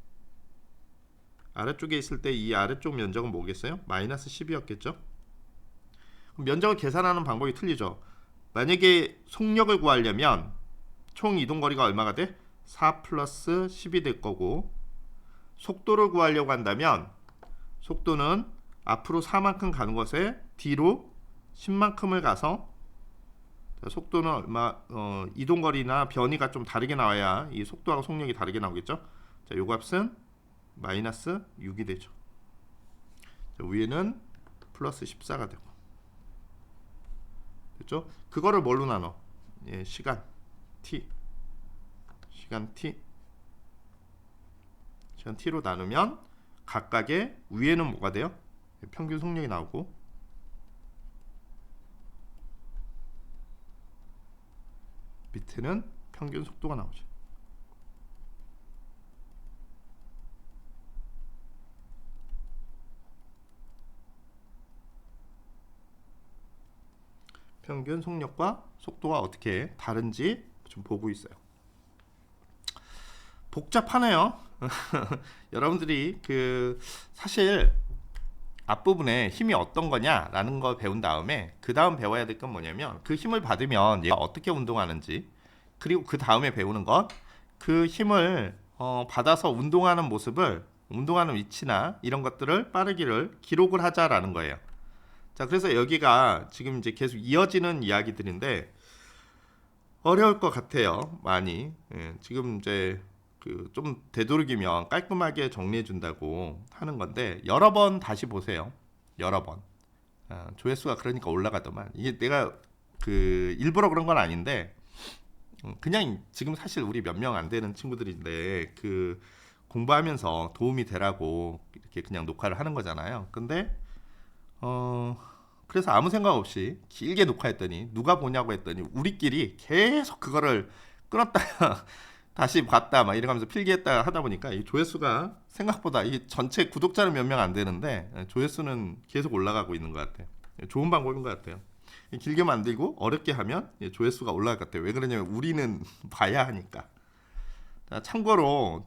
Speaker 1: 이 아래쪽 면적은 뭐겠어요? 마이너스 10이었겠죠? 면적을 계산하는 방법이 틀리죠. 만약에 속력을 구하려면 총 이동거리가 얼마가 돼? 4 플러스 10이 될 거고 속도를 구하려고 한다면 속도는 앞으로 4만큼 가는 것에 뒤로 10만큼을 가서 속도는 얼마 이동거리나 변이가 좀 다르게 나와야 이 속도하고 속력이 다르게 나오겠죠. 자, 요 값은 마이너스 6이 되죠. 자, 위에는 플러스 14가 되고 됐죠? 그거를 뭘로 나눠? 예, 시간 t 시간 t로 나누면 각각의 위에는 뭐가 돼요? 평균 속력이 나오고 밑에는 평균 속도가 나오죠. 평균 속력과 속도가 어떻게 다른지 좀 보고 있어요. 복잡하네요. 여러분들이 사실 앞부분에 힘이 어떤 거냐라는 걸 배운 다음에 그 다음 배워야 될 건 뭐냐면 그 힘을 받으면 얘가 어떻게 운동하는지, 그리고 그 다음에 배우는 것, 그 힘을 받아서 운동하는 모습을, 운동하는 위치나 이런 것들을 빠르기를 기록을 하자라는 거예요. 자, 그래서 여기가 지금 이제 계속 이어지는 이야기들인데 어려울 것 같아요. 많이. 예, 지금 이제 좀 되도록이면 깔끔하게 정리해 준다고 하는 건데 여러 번 다시 보세요. 여러 번. 조회수가 그러니까 올라가더만. 이게 내가 일부러 그런 건 아닌데 그냥 지금 사실 우리 몇 명 안 되는 친구들인데 공부하면서 도움이 되라고 이렇게 그냥 녹화를 하는 거잖아요. 근데 그래서 아무 생각 없이 길게 녹화했더니 누가 보냐고 했더니 우리끼리 계속 그거를 끊었다가 다시 봤다 막 이러면서 필기했다 하다 보니까 이 조회수가 생각보다 이 전체 구독자는 몇 명 안 되는데 조회수는 계속 올라가고 있는 것 같아요. 좋은 방법인 것 같아요. 길게 만들고 어렵게 하면 조회수가 올라갈 것 같아요. 왜 그러냐면 우리는 봐야 하니까. 자, 참고로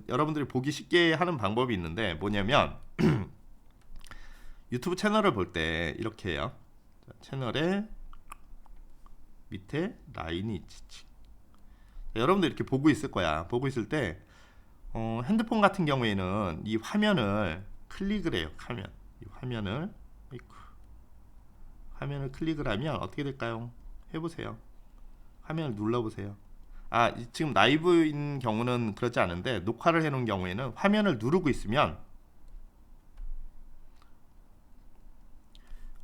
Speaker 1: 여러분들이 보기 쉽게 하는 방법이 있는데 뭐냐면 유튜브 채널을 볼 때 이렇게 해요. 자, 채널에 밑에 라인이 있지. 여러분들 이렇게 보고 있을 거야. 보고 있을 때 핸드폰 같은 경우에는 이 화면을 클릭을 해요. 이 화면을 클릭을 하면 어떻게 될까요? 해보세요. 화면을 눌러보세요. 지금 라이브인 경우는 그렇지 않은데 녹화를 해놓은 경우에는 화면을 누르고 있으면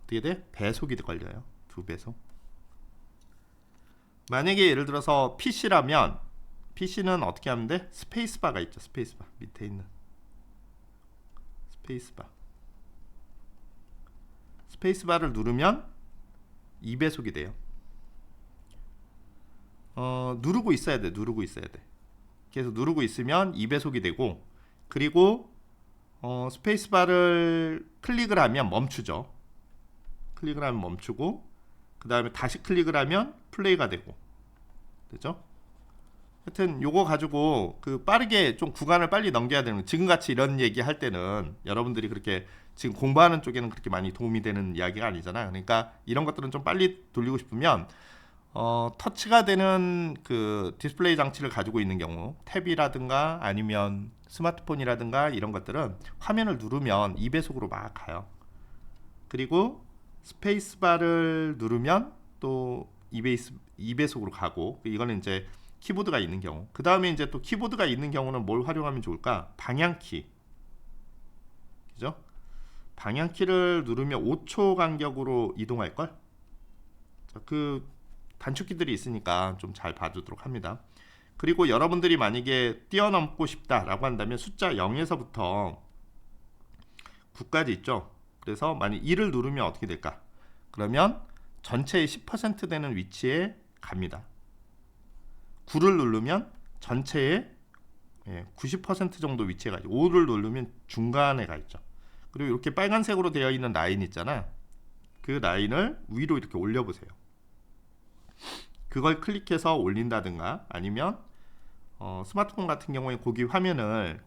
Speaker 1: 어떻게 돼? 배속이 걸려요. 2배속. 만약에 예를 들어서 PC라면 PC는 어떻게 하면 돼? 스페이스바가 있죠. 스페이스바 밑에 있는 스페이스바를 누르면 2배속이 돼요. 누르고 있어야 돼. 계속 누르고 있으면 2배속이 되고, 그리고 스페이스바를 클릭을 하면 멈추죠. 클릭을 하면 멈추고, 그 다음에 다시 클릭을 하면 플레이가 되고, 되죠? 하여튼 요거 가지고 빠르게 좀 구간을 빨리 넘겨야 되는, 지금같이 이런 얘기 할 때는 여러분들이 그렇게 지금 공부하는 쪽에는 그렇게 많이 도움이 되는 이야기가 아니잖아요. 그러니까 이런 것들은 좀 빨리 돌리고 싶으면 터치가 되는 디스플레이 장치를 가지고 있는 경우, 탭이라든가 아니면 스마트폰이라든가 이런 것들은 화면을 누르면 2배속으로 막 가요. 그리고 스페이스바를 누르면 또 2배속으로 가고, 이거는 이제 키보드가 있는 경우. 그 다음에 이제 또 키보드가 있는 경우는 뭘 활용하면 좋을까? 방향키. 그죠? 방향키를 누르면 5초 간격으로 이동할걸? 단축키들이 있으니까 좀 잘 봐주도록 합니다. 그리고 여러분들이 만약에 뛰어넘고 싶다라고 한다면 숫자 0에서부터 9까지 있죠. 그래서 만약 2를 누르면 어떻게 될까? 그러면 전체의 10% 되는 위치에 갑니다. 9를 누르면 전체의 90% 정도 위치에 가 있죠. 5를 누르면 중간에 가 있죠. 그리고 이렇게 빨간색으로 되어 있는 라인 있잖아. 그 라인을 위로 이렇게 올려보세요. 그걸 클릭해서 올린다든가 아니면 스마트폰 같은 경우에 거기 화면을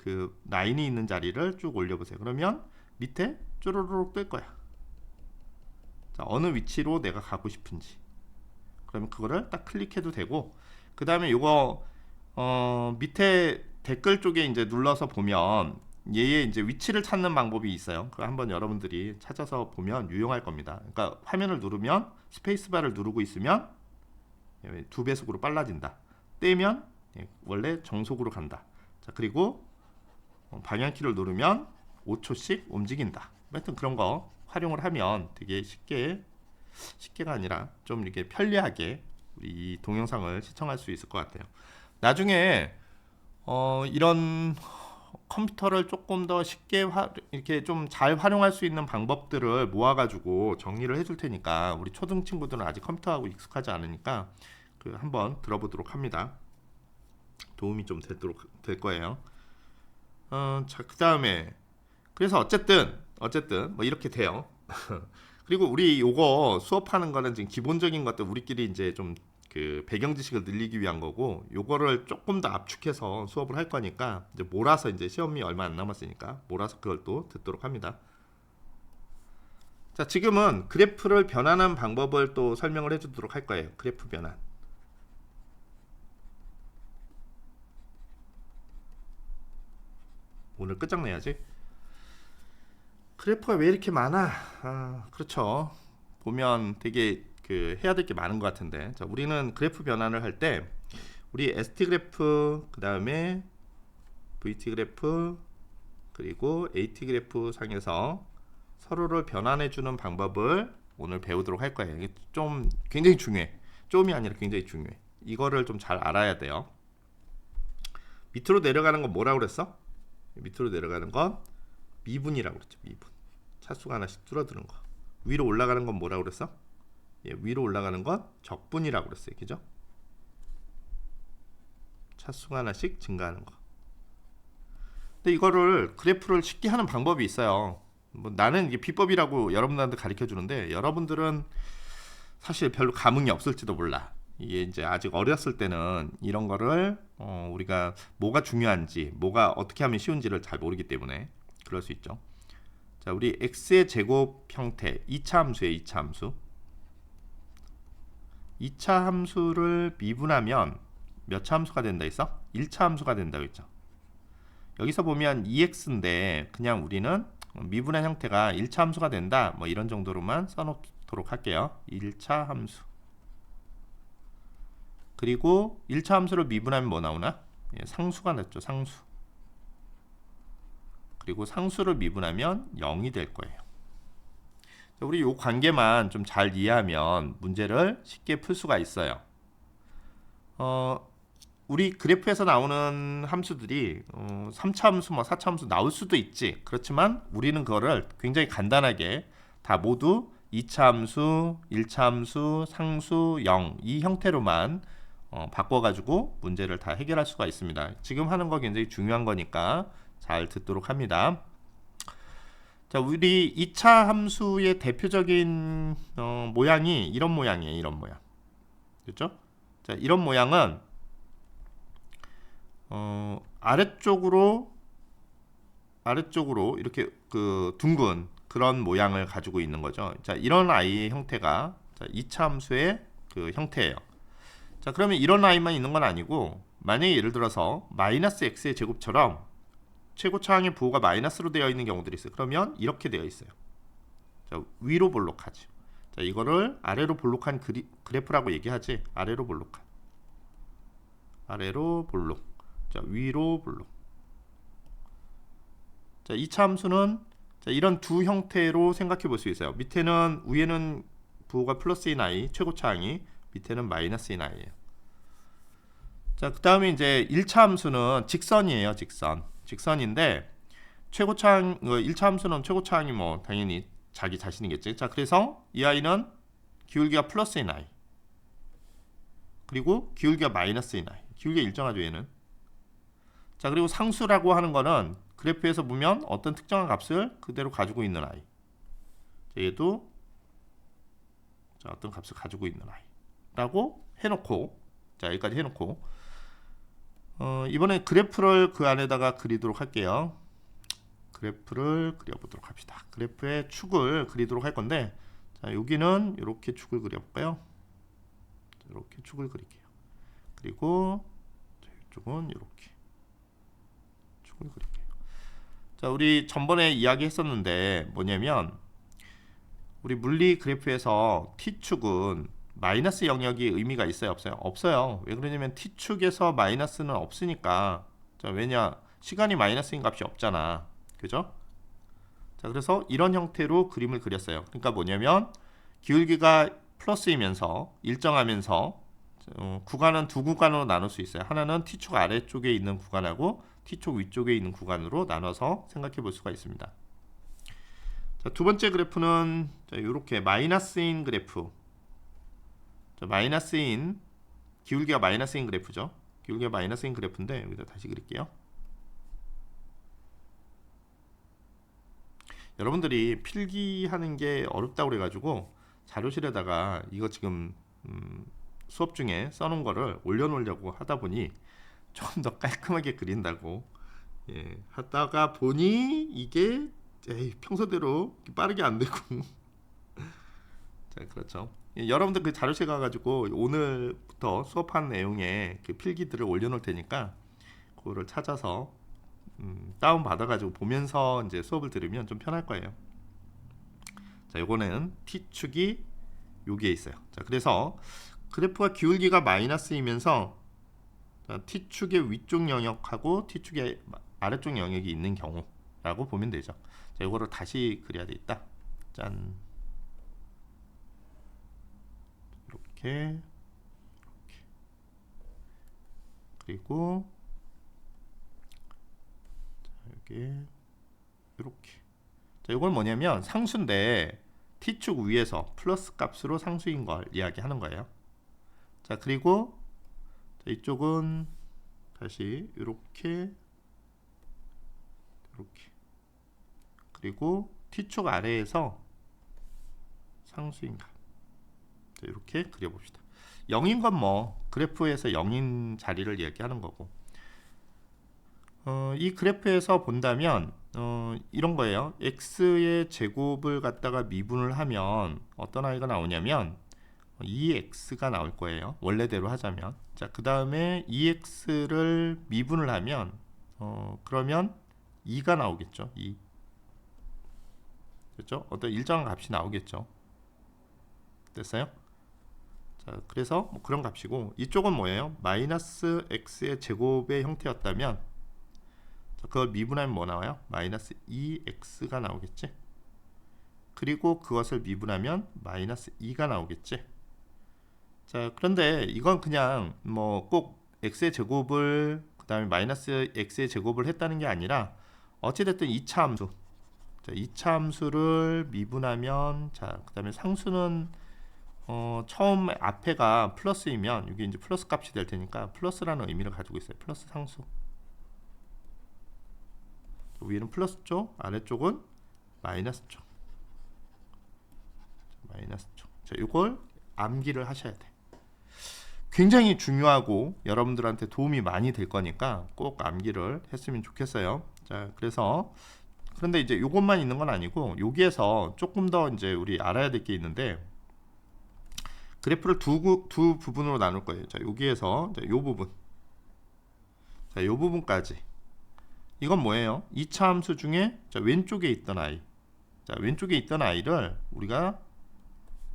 Speaker 1: 라인이 있는 자리를 쭉 올려보세요. 그러면 밑에 쪼르륵 뜰 거야. 자, 어느 위치로 내가 가고 싶은지. 그러면 그거를 딱 클릭해도 되고, 그 다음에 요거 밑에 댓글 쪽에 이제 눌러서 보면 얘의 이제 위치를 찾는 방법이 있어요. 그거 한번 여러분들이 찾아서 보면 유용할 겁니다. 그러니까 화면을 누르면 스페이스바를 누르고 있으면 2배속으로 빨라진다. 떼면 원래 정속으로 간다. 자, 그리고 방향키를 누르면 5초씩 움직인다. 하여튼 그런 거 활용을 하면 되게 쉽게가 아니라 좀 이렇게 편리하게 우리 이 동영상을 시청할 수 있을 것 같아요. 나중에 이런 컴퓨터를 조금 더 쉽게 이렇게 좀 잘 활용할 수 있는 방법들을 모아가지고 정리를 해줄 테니까 우리 초등 친구들은 아직 컴퓨터하고 익숙하지 않으니까 한번 들어보도록 합니다. 도움이 좀 될 거예요. 자, 그 다음에 그래서 어쨌든 뭐 이렇게 돼요. 그리고 우리 요거 수업하는 거는 지금 기본적인 것들 우리끼리 이제 좀 그 배경 지식을 늘리기 위한 거고, 요거를 조금 더 압축해서 수업을 할 거니까 이제 몰아서 이제 시험이 얼마 안 남았으니까 몰아서 그걸 또 듣도록 합니다. 자, 지금은 그래프를 변환하는 방법을 또 설명을 해주도록 할 거예요. 그래프 변환. 오늘 끝장내야지. 그래프가 왜 이렇게 많아? 그렇죠. 보면 되게 해야 될 게 많은 것 같은데, 자, 우리는 그래프 변환을 할 때 우리 ST 그래프, 그 다음에 VT 그래프, 그리고 AT 그래프 상에서 서로를 변환해 주는 방법을 오늘 배우도록 할 거예요. 이게 좀 굉장히 중요해. 좀이 아니라 굉장히 중요해. 이거를 좀 잘 알아야 돼요. 밑으로 내려가는 건 뭐라고 그랬어? 밑으로 내려가는 건 미분이라고 그랬죠. 미분. 차수가 하나씩 줄어드는 거. 위로 올라가는 건 뭐라고 그랬어? 위로 올라가는 건 적분이라고 그랬어요. 그죠? 차수가 하나씩 증가하는 거. 근데 이거를 그래프를 쉽게 하는 방법이 있어요. 뭐 나는 이게 비법이라고 여러분들한테 가르쳐 주는데 여러분들은 사실 별로 감흥이 없을지도 몰라. 이게 이제 아직 어렸을 때는 이런 거를 우리가 뭐가 중요한지, 뭐가 어떻게 하면 쉬운지를 잘 모르기 때문에 그럴 수 있죠. 자, 우리 x의 제곱 형태 2차 함수의 2차 함수. 2차 함수를 미분하면 몇 차 함수가 된다 했어? 1차 함수가 된다고 했죠. 여기서 보면 2x인데 그냥 우리는 미분한 형태가 1차 함수가 된다, 뭐 이런 정도로만 써놓도록 할게요. 1차 함수. 그리고 1차 함수를 미분하면 뭐 나오나? 상수가 났죠. 상수. 그리고 상수를 미분하면 0이 될 거예요. 우리 이 관계만 좀 잘 이해하면 문제를 쉽게 풀 수가 있어요. 우리 그래프에서 나오는 함수들이 3차 함수, 뭐 4차 함수 나올 수도 있지. 그렇지만 우리는 그거를 굉장히 간단하게 다 모두 2차 함수, 1차 함수, 상수, 0 이 형태로만 바꿔가지고 문제를 다 해결할 수가 있습니다. 지금 하는 거 굉장히 중요한 거니까 잘 듣도록 합니다. 자, 우리 2차 함수의 대표적인 모양이 이런 모양이에요. 이런 모양. 그렇죠? 자, 이런 모양은 아래쪽으로 이렇게 둥근 그런 모양을 가지고 있는 거죠. 자, 이런 아이의 형태가 2차 함수의 형태예요. 자, 그러면 이런 아이만 있는 건 아니고, 만약에 예를 들어서 마이너스 x의 제곱처럼 최고차항의 부호가 마이너스로 되어 있는 경우들이 있어요. 그러면 이렇게 되어 있어요. 자, 위로 볼록하죠. 자, 이거를 아래로 볼록한 그래프라고 얘기하지. 아래로 볼록한. 아래로 볼록. 자, 위로 볼록. 자, 2차 함수는 이런 두 형태로 생각해 볼 수 있어요. 위에는 부호가 플러스인 i, 최고차항이, 밑에는 마이너스인 i예요. 자, 그 다음에 이제 1차 함수는 직선이에요. 직선인데 최고차항 1차 함수는 최고차항이 뭐 당연히 자기 자신이겠죠. 자, 그래서 이 i는 기울기가 플러스인 i, 그리고 기울기가 마이너스인 i. 기울기가 일정하죠, 얘는. 자, 그리고 상수라고 하는 거는 그래프에서 보면 어떤 특정한 값을 그대로 가지고 있는 i. 자, 얘도 어떤 값을 가지고 있는 i 라고 해놓고, 자, 여기까지 해놓고 이번에 그래프를 그 안에다가 그리도록 할게요. 그래프를 그려보도록 합시다. 그래프의 축을 그리도록 할 건데, 자, 여기는 이렇게 축을 그려볼까요? 이렇게 축을 그릴게요. 그리고 이쪽은 이렇게 축을 그릴게요. 자, 우리 전번에 이야기했었는데 뭐냐면 우리 물리 그래프에서 T축은 마이너스 영역이 의미가 있어요, 없어요? 없어요. 왜 그러냐면 T축에서 마이너스는 없으니까. 자, 왜냐? 시간이 마이너스인 값이 없잖아. 그죠? 자, 그래서 이런 형태로 그림을 그렸어요. 그러니까 뭐냐면 기울기가 플러스이면서 일정하면서 구간은 두 구간으로 나눌 수 있어요. 하나는 T축 아래쪽에 있는 구간하고 T축 위쪽에 있는 구간으로 나눠서 생각해 볼 수가 있습니다. 자, 두 번째 그래프는 이렇게 마이너스인 그래프. 자, 마이너스인 기울기가 마이너스인 그래프죠. 기울기가 마이너스인 그래프인데 여기다 다시 그릴게요. 여러분들이 필기하는 게 어렵다고 그래가지고 자료실에다가 이거 지금 수업 중에 써놓은 거를 올려놓으려고 하다 보니 조금 더 깔끔하게 그린다고 하다가 보니 이게 평소대로 빠르게 안 되고 자, 그렇죠. 여러분들 그 자료실 가가지고 오늘부터 수업한 내용에 그 필기들을 올려놓을 테니까 그거를 찾아서 다운 받아가지고 보면서 이제 수업을 들으면 좀 편할 거예요. 자, 요거는 T축이 여기에 있어요. 자, 그래서 그래프가 기울기가 마이너스이면서 T축의 위쪽 영역하고 T축의 아래쪽 영역이 있는 경우라고 보면 되죠. 자, 요거를 다시 그려야 되겠다. 짠. 이렇게 그리고 이렇게 자, 이건 뭐냐면 상수인데 T축 위에서 플러스 값으로 상수인 걸 이야기하는 거예요. 자, 그리고 자, 이쪽은 다시 이렇게 그리고 T축 아래에서 상수인 값. 자, 이렇게 그려봅시다. 0인 건 뭐 그래프에서 0인 자리를 이야기하는 거고 이 그래프에서 본다면 이런 거예요. x의 제곱을 갖다가 미분을 하면 어떤 아이가 나오냐면 2x가 나올 거예요. 원래대로 하자면. 자, 그 다음에 2x를 미분을 하면 그러면 2가 나오겠죠. 2. 그렇죠? 어떤 일정한 값이 나오겠죠. 됐어요? 자, 그래서 뭐 그런 값이고 이쪽은 뭐예요? 마이너스 x의 제곱의 형태였다면 그걸 미분하면 뭐 나와요? 마이너스 2x가 나오겠지. 그리고 그것을 미분하면 마이너스 2가 나오겠지. 자, 그런데 이건 그냥 뭐 꼭 x의 제곱을 그 다음에 마이너스 x의 제곱을 했다는 게 아니라 어찌됐든 2차 함수. 자, 2차 함수를 미분하면 자, 그 다음에 상수는 처음 앞에가 플러스이면 이게 이제 플러스 값이 될 테니까 플러스라는 의미를 가지고 있어요. 플러스 상수. 위는 플러스 쪽, 아래쪽은 마이너스 쪽. 마이너스 쪽. 자, 이걸 암기를 하셔야 돼. 굉장히 중요하고 여러분들한테 도움이 많이 될 거니까 꼭 암기를 했으면 좋겠어요. 자, 그래서 그런데 이제 이것만 있는 건 아니고 여기에서 조금 더 이제 우리 알아야 될 게 있는데 그래프를 두 부분으로 나눌 거예요. 자, 여기에서 자, 요 부분. 자, 요 부분까지. 이건 뭐예요? 2차 함수 중에 자, 왼쪽에 있던 아이. 자, 왼쪽에 있던 아이를 우리가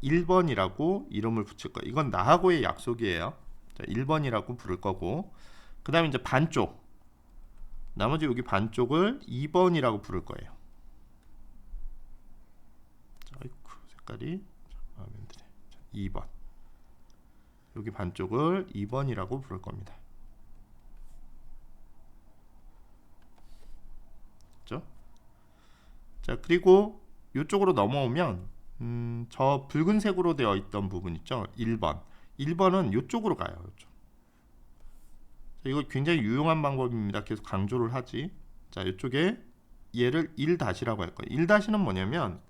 Speaker 1: 1번이라고 이름을 붙일 거예요. 이건 나하고의 약속이에요. 자, 1번이라고 부를 거고. 그 다음에 이제 반쪽. 나머지 여기 반쪽을 2번이라고 부를 거예요. 자, 아이쿠, 색깔이 마음에 안 드네. 자, 2번. 여기 반쪽을 2번이라고 부를 겁니다. 그렇죠? 자, 그리고 이쪽으로 넘어오면 저 붉은색으로 되어 있던 부분 있죠? 1번. 1번은 이쪽으로 가요. 이쪽. 자, 이거 굉장히 유용한 방법입니다. 계속 강조를 하지. 자, 이쪽에 얘를 1-라고 할 거예요. 1-는 뭐냐면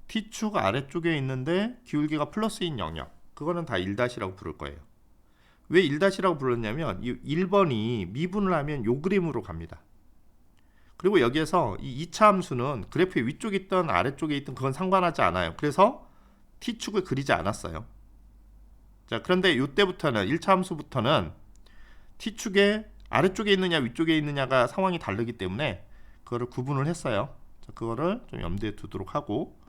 Speaker 1: T축 아래쪽에 있는데 기울기가 플러스인 영역. 그거는 다 1-라고 부를 거예요. 왜 1-라고 불렀냐면 이 1번이 미분을 하면 요 그림으로 갑니다. 그리고 여기에서 이 2차 함수는 그래프의 위쪽에 있던 아래쪽에 있던 그건 상관하지 않아요. 그래서 T축을 그리지 않았어요. 자, 그런데 이때부터는 1차 함수부터는 T축의 아래쪽에 있느냐 위쪽에 있느냐가 상황이 다르기 때문에 그거를 구분을 했어요. 자, 그거를 좀 염두에 두도록 하고,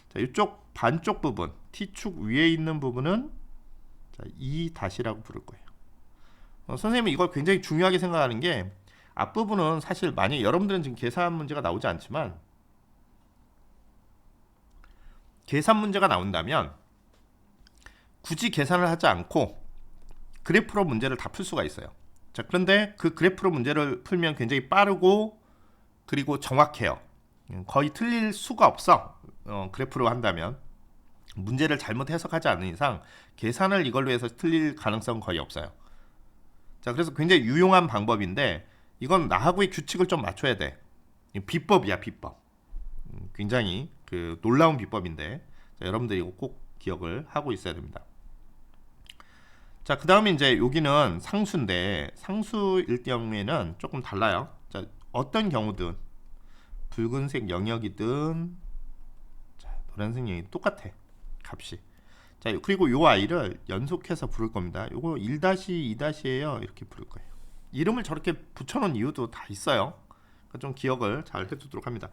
Speaker 1: 자, 이쪽 반쪽 부분 T축 위에 있는 부분은 자, E 다시라고 부를 거예요. 선생님은 이걸 굉장히 중요하게 생각하는 게, 앞부분은 사실 만약 여러분들은 지금 계산 문제가 나오지 않지만, 계산 문제가 나온다면 굳이 계산을 하지 않고 그래프로 문제를 다 풀 수가 있어요. 자, 그런데 그 그래프로 문제를 풀면 굉장히 빠르고 그리고 정확해요. 거의 틀릴 수가 없어. 그래프로 한다면 문제를 잘못 해석하지 않는 이상 계산을 이걸로 해서 틀릴 가능성은 거의 없어요. 자, 그래서 굉장히 유용한 방법인데, 이건 나하고의 규칙을 좀 맞춰야 돼. 비법이야, 비법. 굉장히 그 놀라운 비법인데, 자, 여러분들이 이거 꼭 기억을 하고 있어야 됩니다. 자, 그 다음에 이제 여기는 상수인데, 상수일 경우에는 조금 달라요. 자, 어떤 경우든 붉은색 영역이든 자, 노란색 영역이 똑같아, 값이. 자, 그리고 요 아이를 연속해서 부를 겁니다. 요거 1-2-예요 이렇게 부를 거예요. 이름을 저렇게 붙여놓은 이유도 다 있어요. 좀 기억을 잘 해두도록 합니다.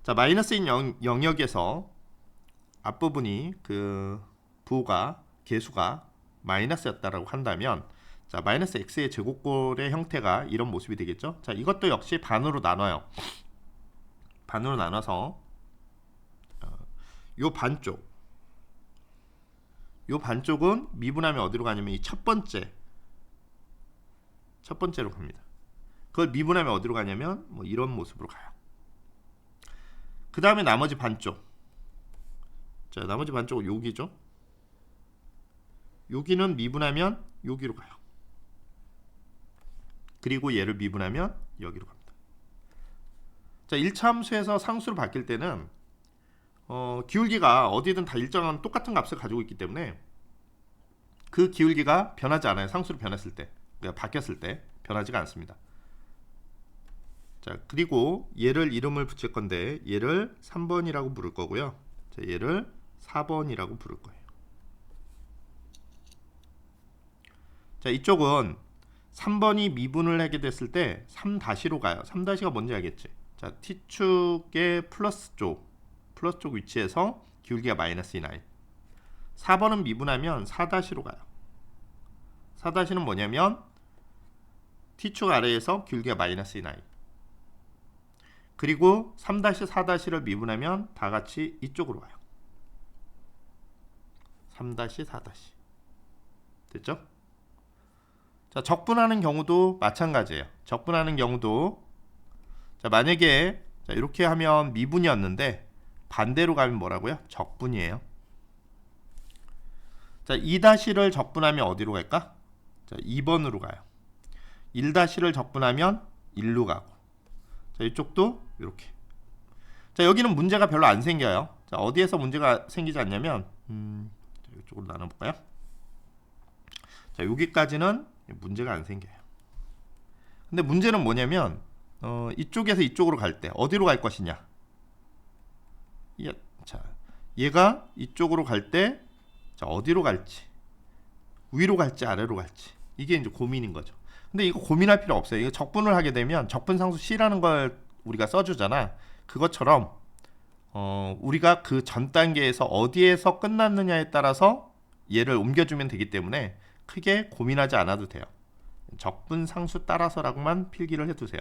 Speaker 1: 자, 마이너스인 영역에서 앞부분이 그 부호가 개수가 마이너스였다라고 한다면, 자, 마이너스 x의 제곱꼴의 형태가 이런 모습이 되겠죠. 자, 이것도 역시 반으로 나눠요. 반으로 나눠서 요 반쪽은 미분하면 어디로 가냐면 이 첫 번째로 갑니다. 그걸 미분하면 어디로 가냐면 뭐 이런 모습으로 가요. 그 다음에 나머지 반쪽, 자, 나머지 반쪽은 여기죠. 여기는 미분하면 여기로 가요. 그리고 얘를 미분하면 여기로 갑니다. 자, 1차 함수에서 상수로 바뀔 때는 기울기가 어디든 다 일정한 똑같은 값을 가지고 있기 때문에 그 기울기가 변하지 않아요. 상수로 변했을 때, 그러니까 바뀌었을 때 변하지가 않습니다. 자, 그리고 얘를 이름을 붙일 건데, 얘를 3번이라고 부를 거고요. 자, 얘를 4번이라고 부를 거예요. 자, 이쪽은 3번이 미분을 하게 됐을 때 3-로 가요. 3-가 뭔지 알겠지? 자, T축의 플러스 쪽 위치에서 기울기가 마이너스인 i. 4번은 미분하면 4-로 가요. 4-는 뭐냐면 T축 아래에서 기울기가 마이너스인 i. 그리고 3-4-를 미분하면 다 같이 이쪽으로 가요. 3-4. 됐죠? 자, 적분하는 경우도 마찬가지예요. 적분하는 경우도, 자, 만약에 자, 이렇게 하면 미분이었는데 반대로 가면 뭐라고요? 적분이에요. 자, 2-를 적분하면 어디로 갈까? 자, 2번으로 가요. 1-를 적분하면 1로 가고, 자, 이쪽도 이렇게. 자, 여기는 문제가 별로 안 생겨요. 자, 어디에서 문제가 생기지 않냐면 이쪽으로 나눠볼까요? 자, 여기까지는 문제가 안 생겨요. 근데 문제는 뭐냐면 이쪽에서 이쪽으로 갈 때 어디로 갈 것이냐. 자, 얘가 이쪽으로 갈 때 자, 어디로 갈지, 위로 갈지 아래로 갈지, 이게 이제 고민인 거죠. 근데 이거 고민할 필요 없어요. 이거 적분을 하게 되면 적분상수 C라는 걸 우리가 써주잖아. 그것처럼 우리가 그 전 단계에서 어디에서 끝났느냐에 따라서 얘를 옮겨주면 되기 때문에 크게 고민하지 않아도 돼요. 적분상수 따라서라고만 필기를 해두세요.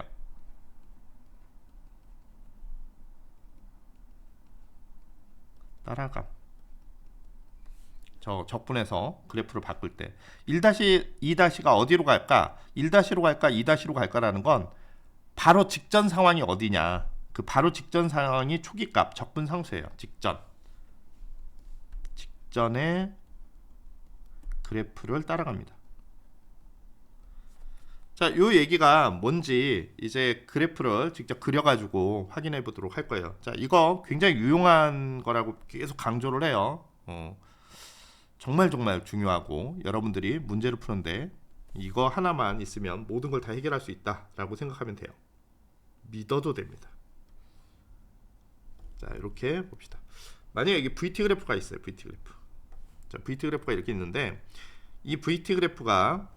Speaker 1: 따라감. 저 적분해서 그래프를 바꿀 때 1-2-가 어디로 갈까? 1-로 갈까? 2-로 갈까라는 건 바로 직전 상황이 어디냐. 그 바로 직전 상황이 초기값 적분상수예요. 직전의 그래프를 따라갑니다. 자, 요 얘기가 뭔지 이제 그래프를 직접 그려가지고 확인해 보도록 할 거예요. 자, 이거 굉장히 유용한 거라고 계속 강조를 해요. 정말 중요하고, 여러분들이 문제를 푸는데 이거 하나만 있으면 모든 걸 다 해결할 수 있다라고 생각하면 돼요. 믿어도 됩니다. 자, 이렇게 봅시다. 만약에 여기 VT 그래프가 있어요. VT 그래프. 자, VT 그래프가 이렇게 있는데, 이 VT 그래프가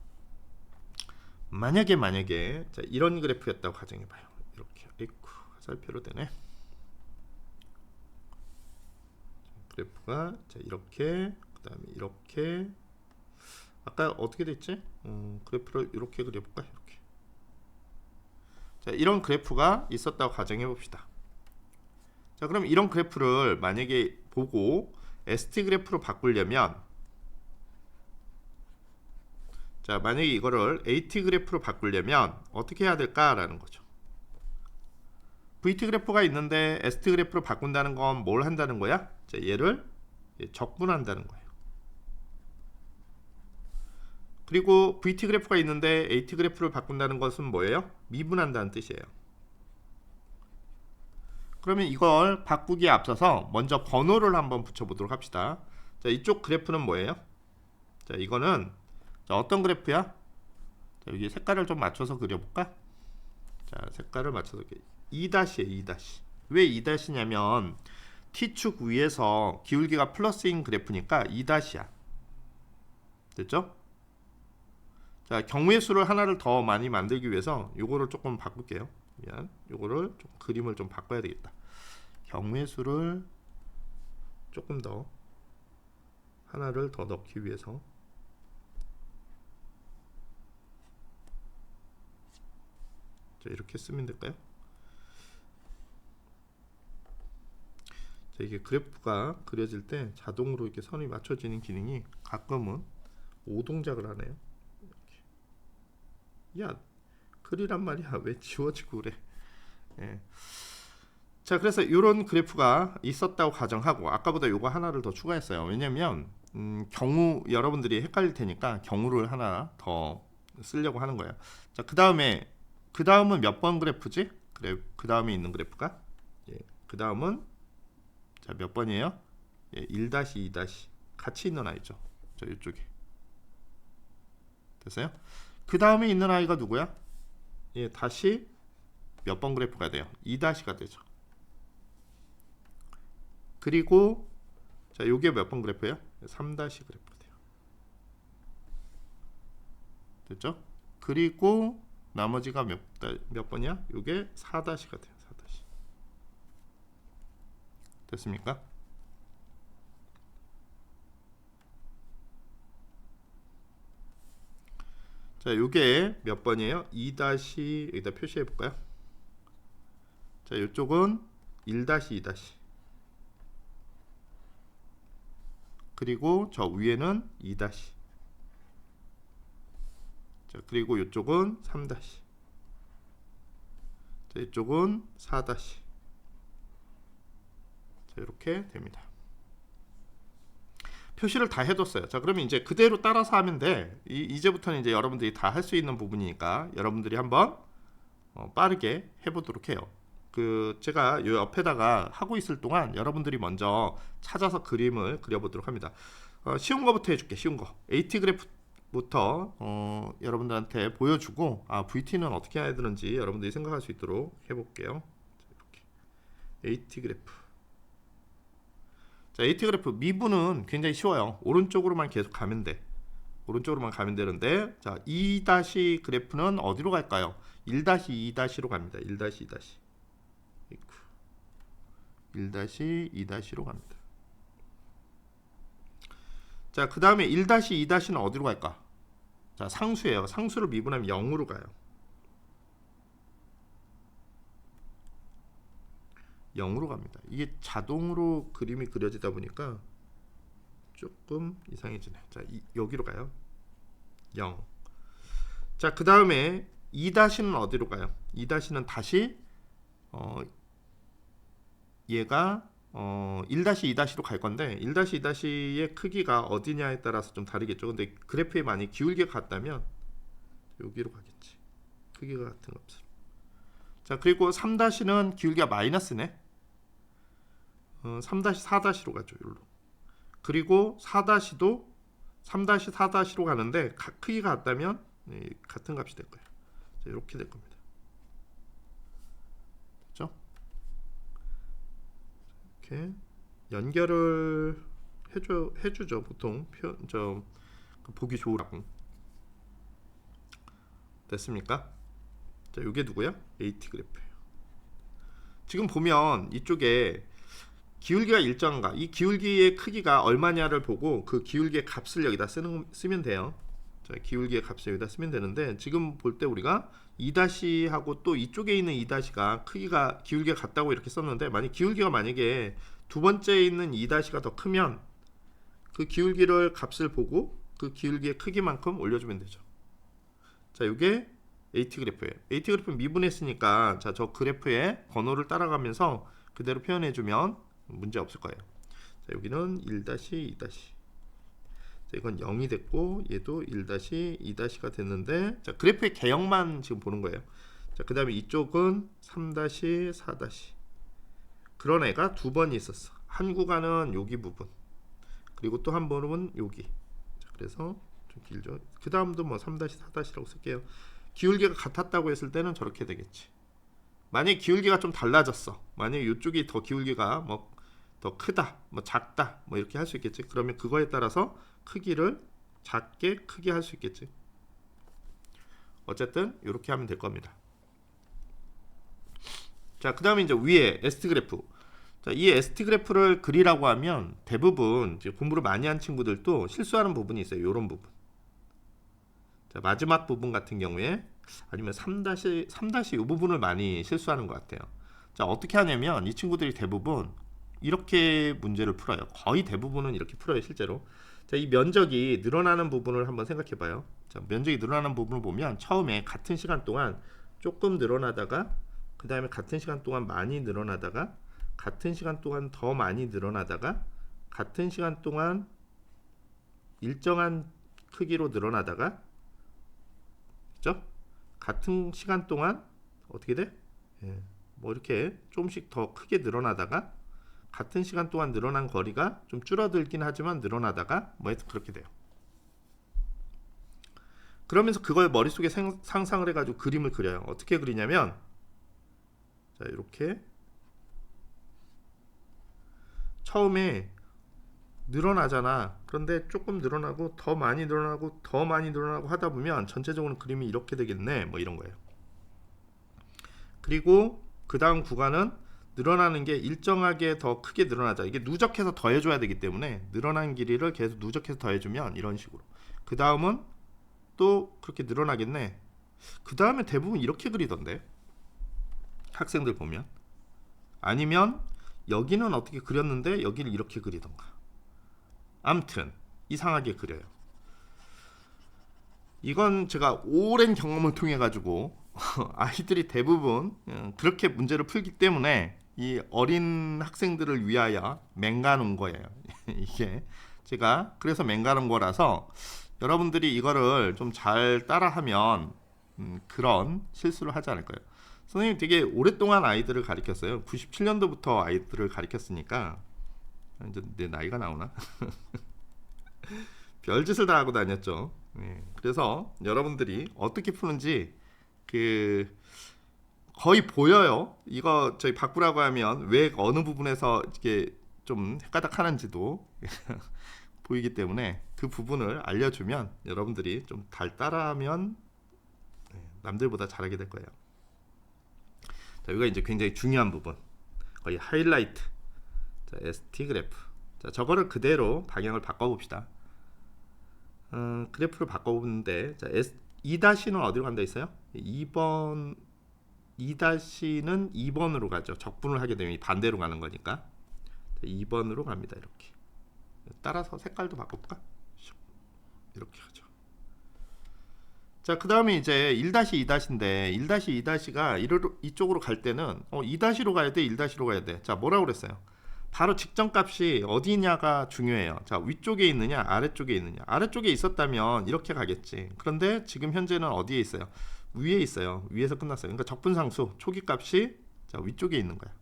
Speaker 1: 만약에 자, 이런 그래프였다고 가정해봐요. 이렇게 있고 화살표로 되네. 그래프가 자 이렇게, 그 다음에 이렇게, 아까 어떻게 됐지? 그래프를 이렇게 그려볼까? 이렇게. 자, 이런 그래프가 있었다고 가정해 봅시다. 자, 그럼 이런 그래프를 만약에 보고 ST 그래프로 바꾸려면, 자, 만약에 이거를 AT 그래프로 바꾸려면 어떻게 해야 될까라는 거죠. VT 그래프가 있는데 ST 그래프로 바꾼다는 건 뭘 한다는 거야? 자, 얘를 적분한다는 거예요. 그리고 VT 그래프가 있는데 AT 그래프를 바꾼다는 것은 뭐예요? 미분한다는 뜻이에요. 그러면 이걸 바꾸기에 앞서서 먼저 번호를 한번 붙여보도록 합시다. 자, 이쪽 그래프는 뭐예요? 자, 이거는 자, 어떤 그래프야? 자, 여기 색깔을 좀 맞춰서 그려볼까? 자, 색깔을 맞춰서 2-이에요. 2-. 왜 2-냐면 T축 위에서 기울기가 플러스인 그래프니까 2-이야. 됐죠? 자, 경우의 수를 하나를 더 많이 만들기 위해서 요거를 조금 바꿀게요. 미안. 요거를 좀 그림을 좀 바꿔야 되겠다. 경우의 수를 조금 더 하나를 더 넣기 위해서 자, 이렇게 쓰면 될까요? 자, 이게 그래프가 그려질 때 자동으로 이렇게 선이 맞춰지는 기능이 가끔은 오동작을 하네요. 이렇게. 야, 그리란 말이야. 왜 지워지고 그래? 예. 자, 그래서 이런 그래프가 있었다고 가정하고 아까보다 요거 하나를 더 추가했어요. 왜냐면 경우 여러분들이 헷갈릴 테니까 경우를 하나 더 쓰려고 하는 거예요. 자, 그 다음은 몇 번 그래프지? 그래, 그 다음에 있는 그래프가 예, 그 다음은 자, 몇 번이에요? 예, 1-2- 같이 있는 아이죠. 자, 이쪽에 됐어요? 그 다음에 있는 아이가 누구야? 예, 다시 몇 번 그래프가 돼요? 2-가 되죠. 그리고 자, 요게 몇 번 그래프예요? 3- 그래프가 돼요. 됐죠? 그리고 나머지가 몇 번이야? 요게 4-가 돼요. 4-. 됐습니까? 자, 요게 몇 번이에요? 2- 여기다 표시해 볼까요? 자, 요쪽은 1-2-. 그리고 저 위에는 2-. 자, 그리고 이쪽은 3-. 자, 이쪽은 4-. 자, 이렇게 됩니다. 표시를 다 해뒀어요. 자, 그러면 이제 그대로 따라서 하면 돼. 이제부터는 이제 여러분들이 다 할 수 있는 부분이니까 여러분들이 한번 빠르게 해보도록 해요. 그 제가 요 옆에다가 하고 있을 동안 여러분들이 먼저 찾아서 그림을 그려보도록 합니다. 쉬운 거부터 해줄게. 쉬운 거. AT 그래프부터 여러분들한테 보여주고 VT는 어떻게 해야 되는지 여러분들이 생각할 수 있도록 해볼게요. 이렇게. AT 그래프. 자, AT 그래프 미분은 굉장히 쉬워요. 오른쪽으로만 계속 가면 돼. 오른쪽으로만 가면 되는데, 자, 2- 그래프는 어디로 갈까요? 1-2-로 갑니다. 1-2-. 1-2-로 갑니다. 자, 그 다음에 1-2-는 어디로 갈까? 자, 상수예요. 상수를 미분하면 0으로 가요. 0으로 갑니다. 이게 자동으로 그림이 그려지다 보니까 조금 이상해지네. 자, 여기로 가요. 0. 자, 그 다음에 2-는 어디로 가요? 2-는 다시 얘가 1-2-로 갈 건데 1-2-의 크기가 어디냐에 따라서 좀 다르겠죠. 근데 그래프에 많이 기울기가 같다면 여기로 가겠지. 크기가 같은 값으로. 자, 그리고 3-는 기울기가 마이너스네. 3-, 4-로 가죠. 여기로. 그리고 4-도 3-, 4-로 가는데 크기가 같다면 같은 값이 될 거예요. 자, 이렇게 될 겁니다. 그렇죠? 이렇게 연결을 해주죠. 보통 보기 좋으라고. 됐습니까? 자, 이게 누구야? AT 그래프예요. 지금 보면 이쪽에 기울기가 일정한가, 이 기울기의 크기가 얼마냐를 보고 그 기울기의 값을 여기다 쓰면 돼요. 자, 기울기의 값을 여기다 쓰면 되는데, 지금 볼 때 우리가 2- 하고 또 이쪽에 있는 2-가 크기가 기울기가 같다고 이렇게 썼는데, 기울기가 만약에 두 번째에 있는 2-가 더 크면 그 기울기를 값을 보고 그 기울기의 크기만큼 올려주면 되죠. 자, 이게 AT 그래프예요. AT 그래프 미분했으니까, 자, 저 그래프의 번호를 따라가면서 그대로 표현해주면 문제 없을 거예요. 자, 여기는 1-2-. 자, 이건 0이 됐고, 얘도 1-2-가 됐는데, 자, 그래프의 개형만 지금 보는 거예요. 자, 그 다음에 이쪽은 3-4-. 그런 애가 두 번이 있었어. 한 구간은 여기 부분, 그리고 또 한 번은 여기. 자, 그래서 좀 길죠. 그 다음도 뭐 3-4-라고 쓸게요. 기울기가 같았다고 했을 때는 저렇게 되겠지. 만약에 기울기가 좀 달라졌어, 만약에 이쪽이 더 기울기가 뭐 더 크다, 뭐 작다, 뭐 이렇게 할 수 있겠지. 그러면 그거에 따라서 크기를 작게 크게 할 수 있겠지. 어쨌든 이렇게 하면 될 겁니다. 자, 그 다음에 이제 위에 ST 그래프. 자, 이 ST 그래프를 그리라고 하면 대부분 이제 공부를 많이 한 친구들도 실수하는 부분이 있어요. 이런 부분. 자, 마지막 부분 같은 경우에, 아니면 3- 이 부분을 많이 실수하는 것 같아요. 자, 어떻게 하냐면 이 친구들이 대부분 이렇게 문제를 풀어요. 거의 대부분은 이렇게 풀어요, 실제로. 자, 이 면적이 늘어나는 부분을 한번 생각해 봐요. 자, 면적이 늘어나는 부분을 보면 처음에 같은 시간 동안 조금 늘어나다가, 그 다음에 같은 시간 동안 많이 늘어나다가, 같은 시간 동안 더 많이 늘어나다가, 같은 시간 동안 일정한 크기로 늘어나다가, 그죠? 같은 시간 동안 어떻게 돼? 예, 뭐 이렇게 조금씩 더 크게 늘어나다가, 같은 시간 동안 늘어난 거리가 좀 줄어들긴 하지만 늘어나다가, 뭐 하여튼 그렇게 돼요. 그러면서 그걸 머릿속에 상상을 해가지고 그림을 그려요. 어떻게 그리냐면, 자, 이렇게 처음에 늘어나잖아. 그런데 조금 늘어나고 더 많이 늘어나고 더 많이 늘어나고 하다 보면 전체적으로 그림이 이렇게 되겠네, 뭐 이런 거예요. 그리고 그 다음 구간은 늘어나는 게 일정하게 더 크게 늘어나자. 이게 누적해서 더해줘야 되기 때문에 늘어난 길이를 계속 누적해서 더해주면 이런 식으로. 그 다음은 또 그렇게 늘어나겠네. 그 다음에 대부분 이렇게 그리던데, 학생들 보면. 아니면 여기는 어떻게 그렸는데 여기를 이렇게 그리던가. 암튼 이상하게 그려요. 이건 제가 오랜 경험을 통해 가지고 아이들이 대부분 그렇게 문제를 풀기 때문에 이 어린 학생들을 위하여 맹가놓은 거예요. 이게 제가 그래서 맹가놓은 거라서, 여러분들이 이거를 좀 잘 따라하면 그런 실수를 하지 않을 거예요. 선생님 되게 오랫동안 아이들을 가르쳤어요. 97년도부터 아이들을 가르쳤으니까. 이제 내 나이가 나오나? 별짓을 다 하고 다녔죠. 그래서 여러분들이 어떻게 푸는지 거의 보여요. 이거 저희 바꾸라고 하면 왜 어느 부분에서 이렇게 좀 헷가닥 하는지도 보이기 때문에 그 부분을 알려주면 여러분들이 좀 잘 따라하면 남들보다 잘하게 될 거예요. 자, 여기가 이제 굉장히 중요한 부분, 거의 하이라이트. 자, ST 그래프. 자, 저거를 그대로 방향을 바꿔봅시다. 그래프를 바꿔보는데, 자, 2-는 어디로 간다 있어요? 2번, 2-는 2번으로 가죠. 적분을 하게 되면 반대로 가는 거니까. 자, 2번으로 갑니다. 이렇게. 따라서 색깔도 바꿔볼까? 이렇게 하죠. 자, 그 다음에 이제 1-2-인데 1-2-가 이쪽으로 갈 때는 2-로 가야 돼, 1-로 가야 돼. 자, 뭐라고 그랬어요? 바로 직전값이 어디냐가 중요해요. 자, 위쪽에 있느냐 아래쪽에 있느냐. 아래쪽에 있었다면 이렇게 가겠지. 그런데 지금 현재는 어디에 있어요? 위에 있어요. 위에서 끝났어요. 그러니까 적분상수 초기값이 자, 위쪽에 있는 거야.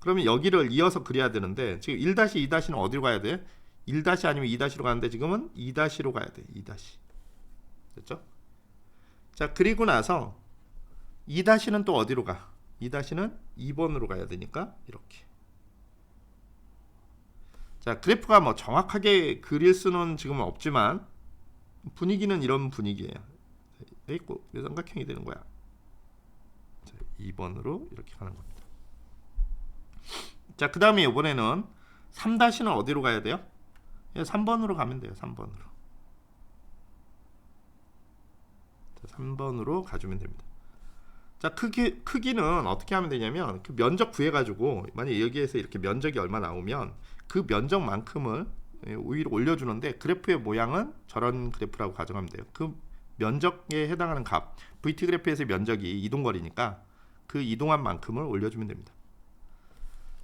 Speaker 1: 그러면 여기를 이어서 그려야 되는데, 지금 1-2-는 어디로 가야 돼? 1- 아니면 2-로 가는데 지금은 2-로 가야 돼. 2-. 됐죠? 자, 그리고 나서 2-는 또 어디로 가? 2-는 2번으로 가야 되니까 이렇게. 자, 그래프가 뭐 정확하게 그릴 수는 지금은 없지만 분위기는 이런 분위기예요. 있고 삼각형이 되는 거야. 자, 2번으로 이렇게 가는 겁니다. 자, 그 다음에 이번에는 3-는 어디로 가야 돼요? 3번으로 가면 돼요. 3번으로. 3번으로 가주면 됩니다. 자, 크기는 어떻게 하면 되냐면 그 면적 구해가지고 만약 여기에서 이렇게 면적이 얼마 나오면 그 면적만큼을 위로 올려주는데 그래프의 모양은 저런 그래프라고 가정하면 돼요. 그 면적에 해당하는 값, VT 그래프에서의 면적이 이동거리니까 그 이동한 만큼을 올려주면 됩니다.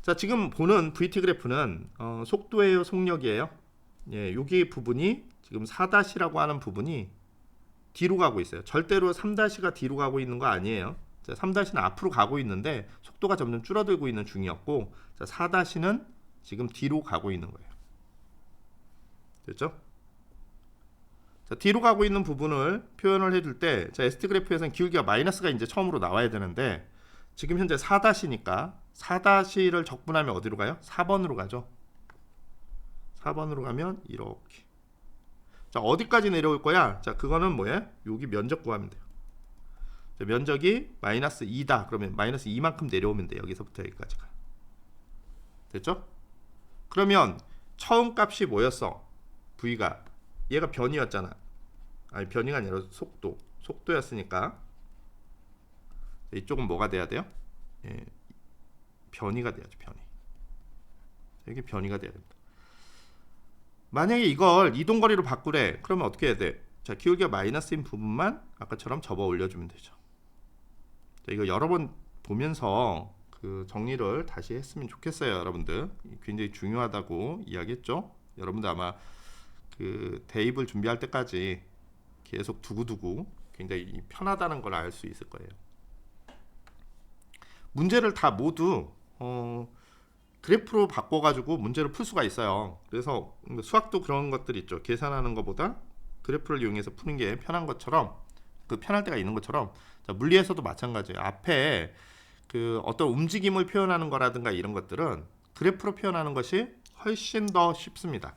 Speaker 1: 자, 지금 보는 VT 그래프는 속도예요, 속력이에요? 예, 여기 부분이 지금 4-라고 하는 부분이 뒤로 가고 있어요. 절대로 3-가 뒤로 가고 있는 거 아니에요. 자, 3-는 앞으로 가고 있는데 속도가 점점 줄어들고 있는 중이었고, 자, 4-는 지금 뒤로 가고 있는 거예요. 됐죠? 자, 뒤로 가고 있는 부분을 표현을 해줄 때, 자, ST 그래프에서는 기울기가 마이너스가 이제 처음으로 나와야 되는데 지금 현재 4-니까 4-를 적분하면 어디로 가요? 4번으로 가죠. 4번으로 가면 이렇게. 자, 어디까지 내려올 거야? 자, 그거는 뭐예요? 여기 면적 구하면 돼요. 자, 면적이 마이너스 2다. 그러면 마이너스 2만큼 내려오면 돼. 여기서부터 여기까지가. 됐죠? 그러면 처음 값이 뭐였어? V가. 얘가 변이였잖아. 아니, 변이가 아니라 속도. 속도였으니까 이쪽은 뭐가 돼야 돼요? 예, 변이가 돼야죠. 변이. 여기 변이가 돼야 됩니다. 만약에 이걸 이동거리로 바꾸래. 그러면 어떻게 해야 돼? 자, 기울기가 마이너스인 부분만 아까처럼 접어 올려주면 되죠. 자, 이거 여러 번 보면서 그 정리를 다시 했으면 좋겠어요. 여러분들 굉장히 중요하다고 이야기했죠. 여러분들 아마 그 대입을 준비할 때까지 계속 두고두고 굉장히 편하다는 걸 알 수 있을 거예요. 문제를 다 모두 그래프로 바꿔가지고 문제를 풀 수가 있어요. 그래서 수학도 그런 것들이 있죠. 계산하는 것보다 그래프를 이용해서 푸는 게 편한 것처럼, 그 편할 때가 있는 것처럼, 자, 물리에서도 마찬가지예요. 앞에 그 어떤 움직임을 표현하는 거라든가 이런 것들은 그래프로 표현하는 것이 훨씬 더 쉽습니다.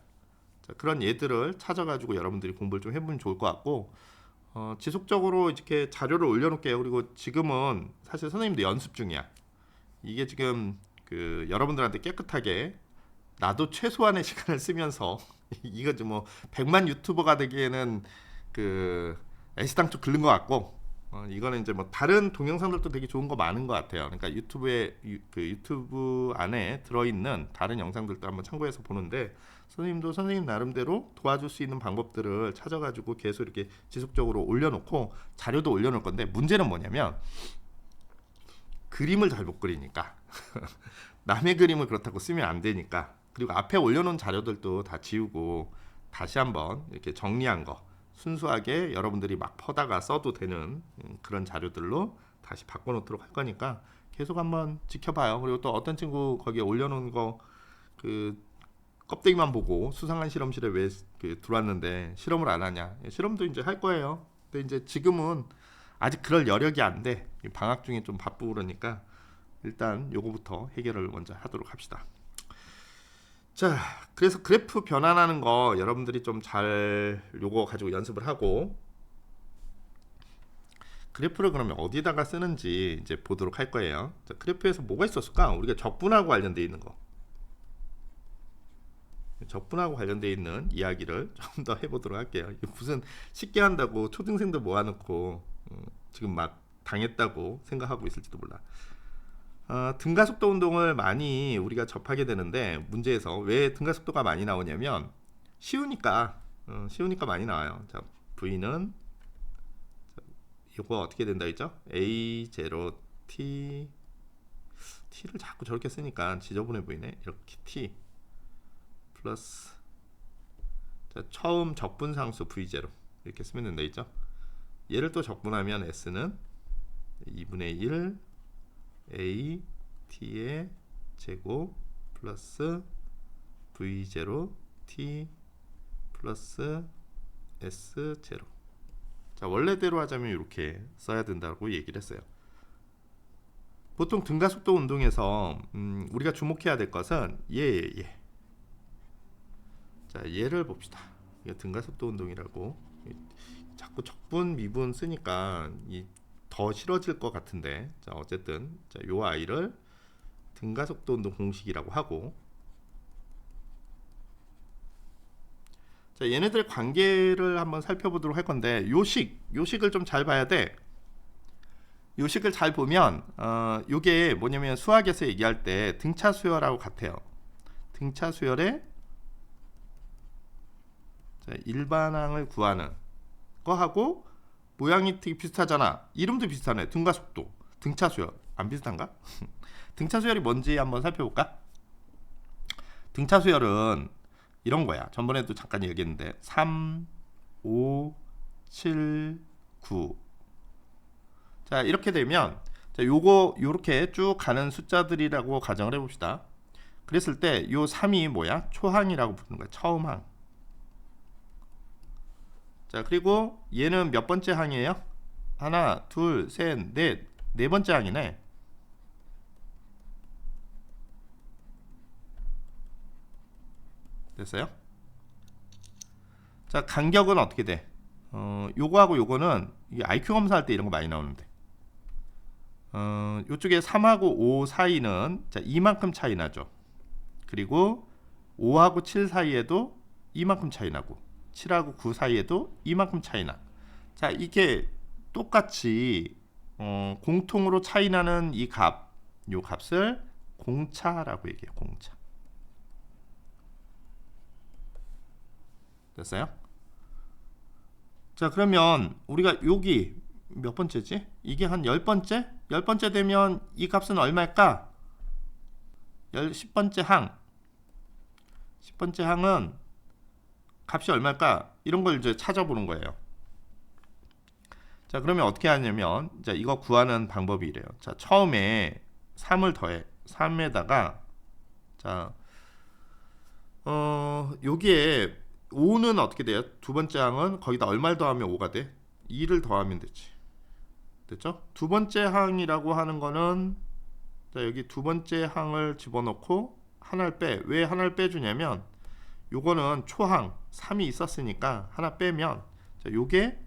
Speaker 1: 자, 그런 예들을 찾아가지고 여러분들이 공부를 좀 해보면 좋을 것 같고, 지속적으로 이렇게 자료를 올려놓을게요. 그리고 지금은 사실 선생님도 연습 중이야. 이게 지금 그 여러분들한테 깨끗하게 나도 최소한의 시간을 쓰면서 이거 좀 뭐 100만 유튜버가 되기에는 그 애시당초 글른 것 같고, 이거는 이제 뭐 다른 동영상들도 되게 좋은 거 많은 것 같아요. 그러니까 그 유튜브 안에 들어있는 다른 영상들도 한번 참고해서 보는데, 선생님도 선생님 나름대로 도와줄 수 있는 방법들을 찾아가지고 계속 이렇게 지속적으로 올려놓고 자료도 올려놓을 건데, 문제는 뭐냐면 그림을 잘 못 그리니까 남의 그림을 그렇다고 쓰면 안 되니까, 그리고 앞에 올려놓은 자료들도 다 지우고 다시 한번 이렇게 정리한 거 순수하게 여러분들이 막 퍼다가 써도 되는 그런 자료들로 다시 바꿔놓도록 할 거니까 계속 한번 지켜봐요. 그리고 또 어떤 친구 거기에 올려놓은 거 그 껍데기만 보고 수상한 실험실에 왜 들어왔는데 실험을 안 하냐. 실험도 이제 할 거예요. 근데 이제 지금은 아직 그럴 여력이 안 돼. 방학 중에 좀 바쁘고 그러니까 일단 요거부터 해결을 먼저 하도록 합시다. 자, 그래서 그래프 변환하는 거 여러분들이 좀 잘 요거 가지고 연습을 하고, 그래프를 그러면 어디다가 쓰는지 이제 보도록 할 거예요. 자, 그래프에서 뭐가 있었을까? 우리가 적분하고 관련되어 있는 거, 적분하고 관련되어 있는 이야기를 좀 더 해보도록 할게요. 무슨 쉽게 한다고 초등생들 모아놓고 지금 막 당했다고 생각하고 있을지도 몰라. 등가속도 운동을 많이 우리가 접하게 되는데, 문제에서 왜 등가속도가 많이 나오냐면 쉬우니까 많이 나와요. 자, V는 이거 어떻게 된다 했죠? A0 T를 자꾸 저렇게 쓰니까 지저분해 보이네. 이렇게 T 플러스, 자, 처음 적분상수 V0 이렇게 쓰면 된다 했죠? 얘를 또 적분하면 S는 2분의 1 A T의 제곱 플러스 V0 T 플러스 S0. 자, 원래대로 하자면 이렇게 써야 된다고 얘기를 했어요. 보통 등가속도 운동에서 우리가 주목해야 될 것은 얘. 자, 얘를 봅시다. 이게 등가속도 운동이라고. 자꾸 적분 미분 쓰니까 더 싫어질 것 같은데, 자, 어쨌든 자, 요 아이를 등가속도 운동 공식이라고 하고, 자, 얘네들의 관계를 한번 살펴보도록 할 건데, 요식을 좀 잘 봐야 돼. 요식을 잘 보면 요게 뭐냐면 수학에서 얘기할 때 등차 수열하고 같아요. 등차 수열의 일반항을 구하는 거하고 모양이 되게 비슷하잖아. 이름도 비슷하네. 등가속도, 등차 수열. 안 비슷한가? 등차 수열이 뭔지 한번 살펴볼까? 등차 수열은 이런 거야. 전번에도 잠깐 얘기했는데 3, 5, 7, 9. 자, 이렇게 되면 자, 요렇게 쭉 가는 숫자들이라고 가정을 해봅시다. 그랬을 때 요 3이 뭐야? 초항이라고 부르는 거야. 처음 항. 자, 그리고 얘는 몇 번째 항이에요? 하나, 둘, 셋, 넷. 네 번째 항이네. 됐어요? 자, 간격은 어떻게 돼? 요거하고 요거는 이게 IQ 검사할 때 이런 거 많이 나오는데, 요쪽에 3하고 5 사이는 자, 이만큼 차이 나죠. 그리고 5하고 7 사이에도 이만큼 차이 나고 7하고 9 사이에도 이만큼 차이 나. 자, 이게 똑같이 공통으로 차이 나는 이 값, 요 값을 공차라고 얘기해요. 공차. 됐어요? 자, 그러면 우리가 여기 몇 번째지? 이게 한 10번째? 10번째 되면 이 값은 얼마일까? 10번째 항. 10번째 항은 값이 얼마일까? 이런 걸 이제 찾아보는 거예요. 자, 그러면 어떻게 하냐면, 자, 이거 구하는 방법이 이래요. 자, 처음에 3을 더해. 3에다가, 자, 여기에 5는 어떻게 돼요? 두 번째 항은 거기다 얼마를 더하면 5가 돼? 2를 더하면 되지. 됐죠? 두 번째 항이라고 하는 거는, 자, 여기 두 번째 항을 집어넣고 하나를 빼. 왜 하나를 빼주냐면, 요거는 초항 3이 있었으니까 하나 빼면, 자, 요게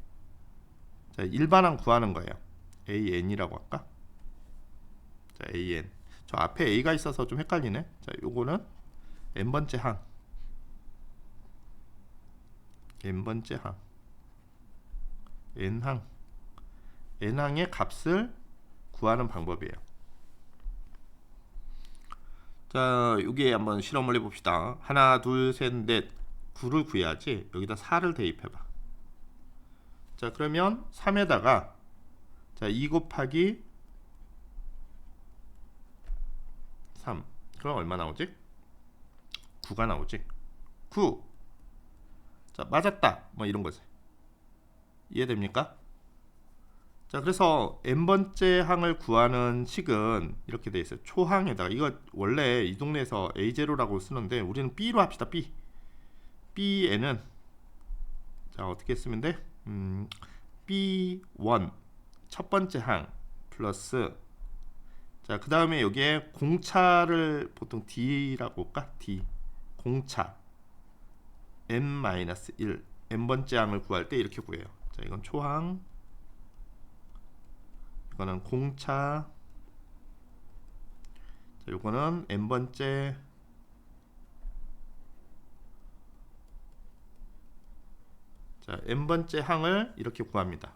Speaker 1: 자, 일반항 구하는 거예요. AN이라고 할까? 자, AN. 저 앞에 A가 있어서 좀 헷갈리네. 자, 요거는 n번째 항. n번째 항. n항. n항의 값을 구하는 방법이에요. 자, 여기에 한번 실험을 해봅시다. 하나, 둘, 셋, 넷. 9를 구해야지. 여기다 4를 대입해봐. 자, 그러면 3에다가 자, 2 곱하기 3. 그럼 얼마 나오지? 9가 나오지. 9. 자, 맞았다. 뭐 이런 거지. 이해됩니까? 자, 그래서 n번째 항을 구하는 식은 이렇게 돼 있어요. 초항에다가, 이거 원래 이 동네에서 A0라고 쓰는데 우리는 B로 합시다. B에는 자, 어떻게 쓰면 돼? B1 첫 번째 항 플러스, 자, 그 다음에 여기에 공차를 보통 D라고 할까? D 공차 n-1 n번째 항을 구할 때 이렇게 구해요. 자, 이건 초항, 이거는 공차, 자, 요거는 n번째, 자, n번째 항을 이렇게 구합니다.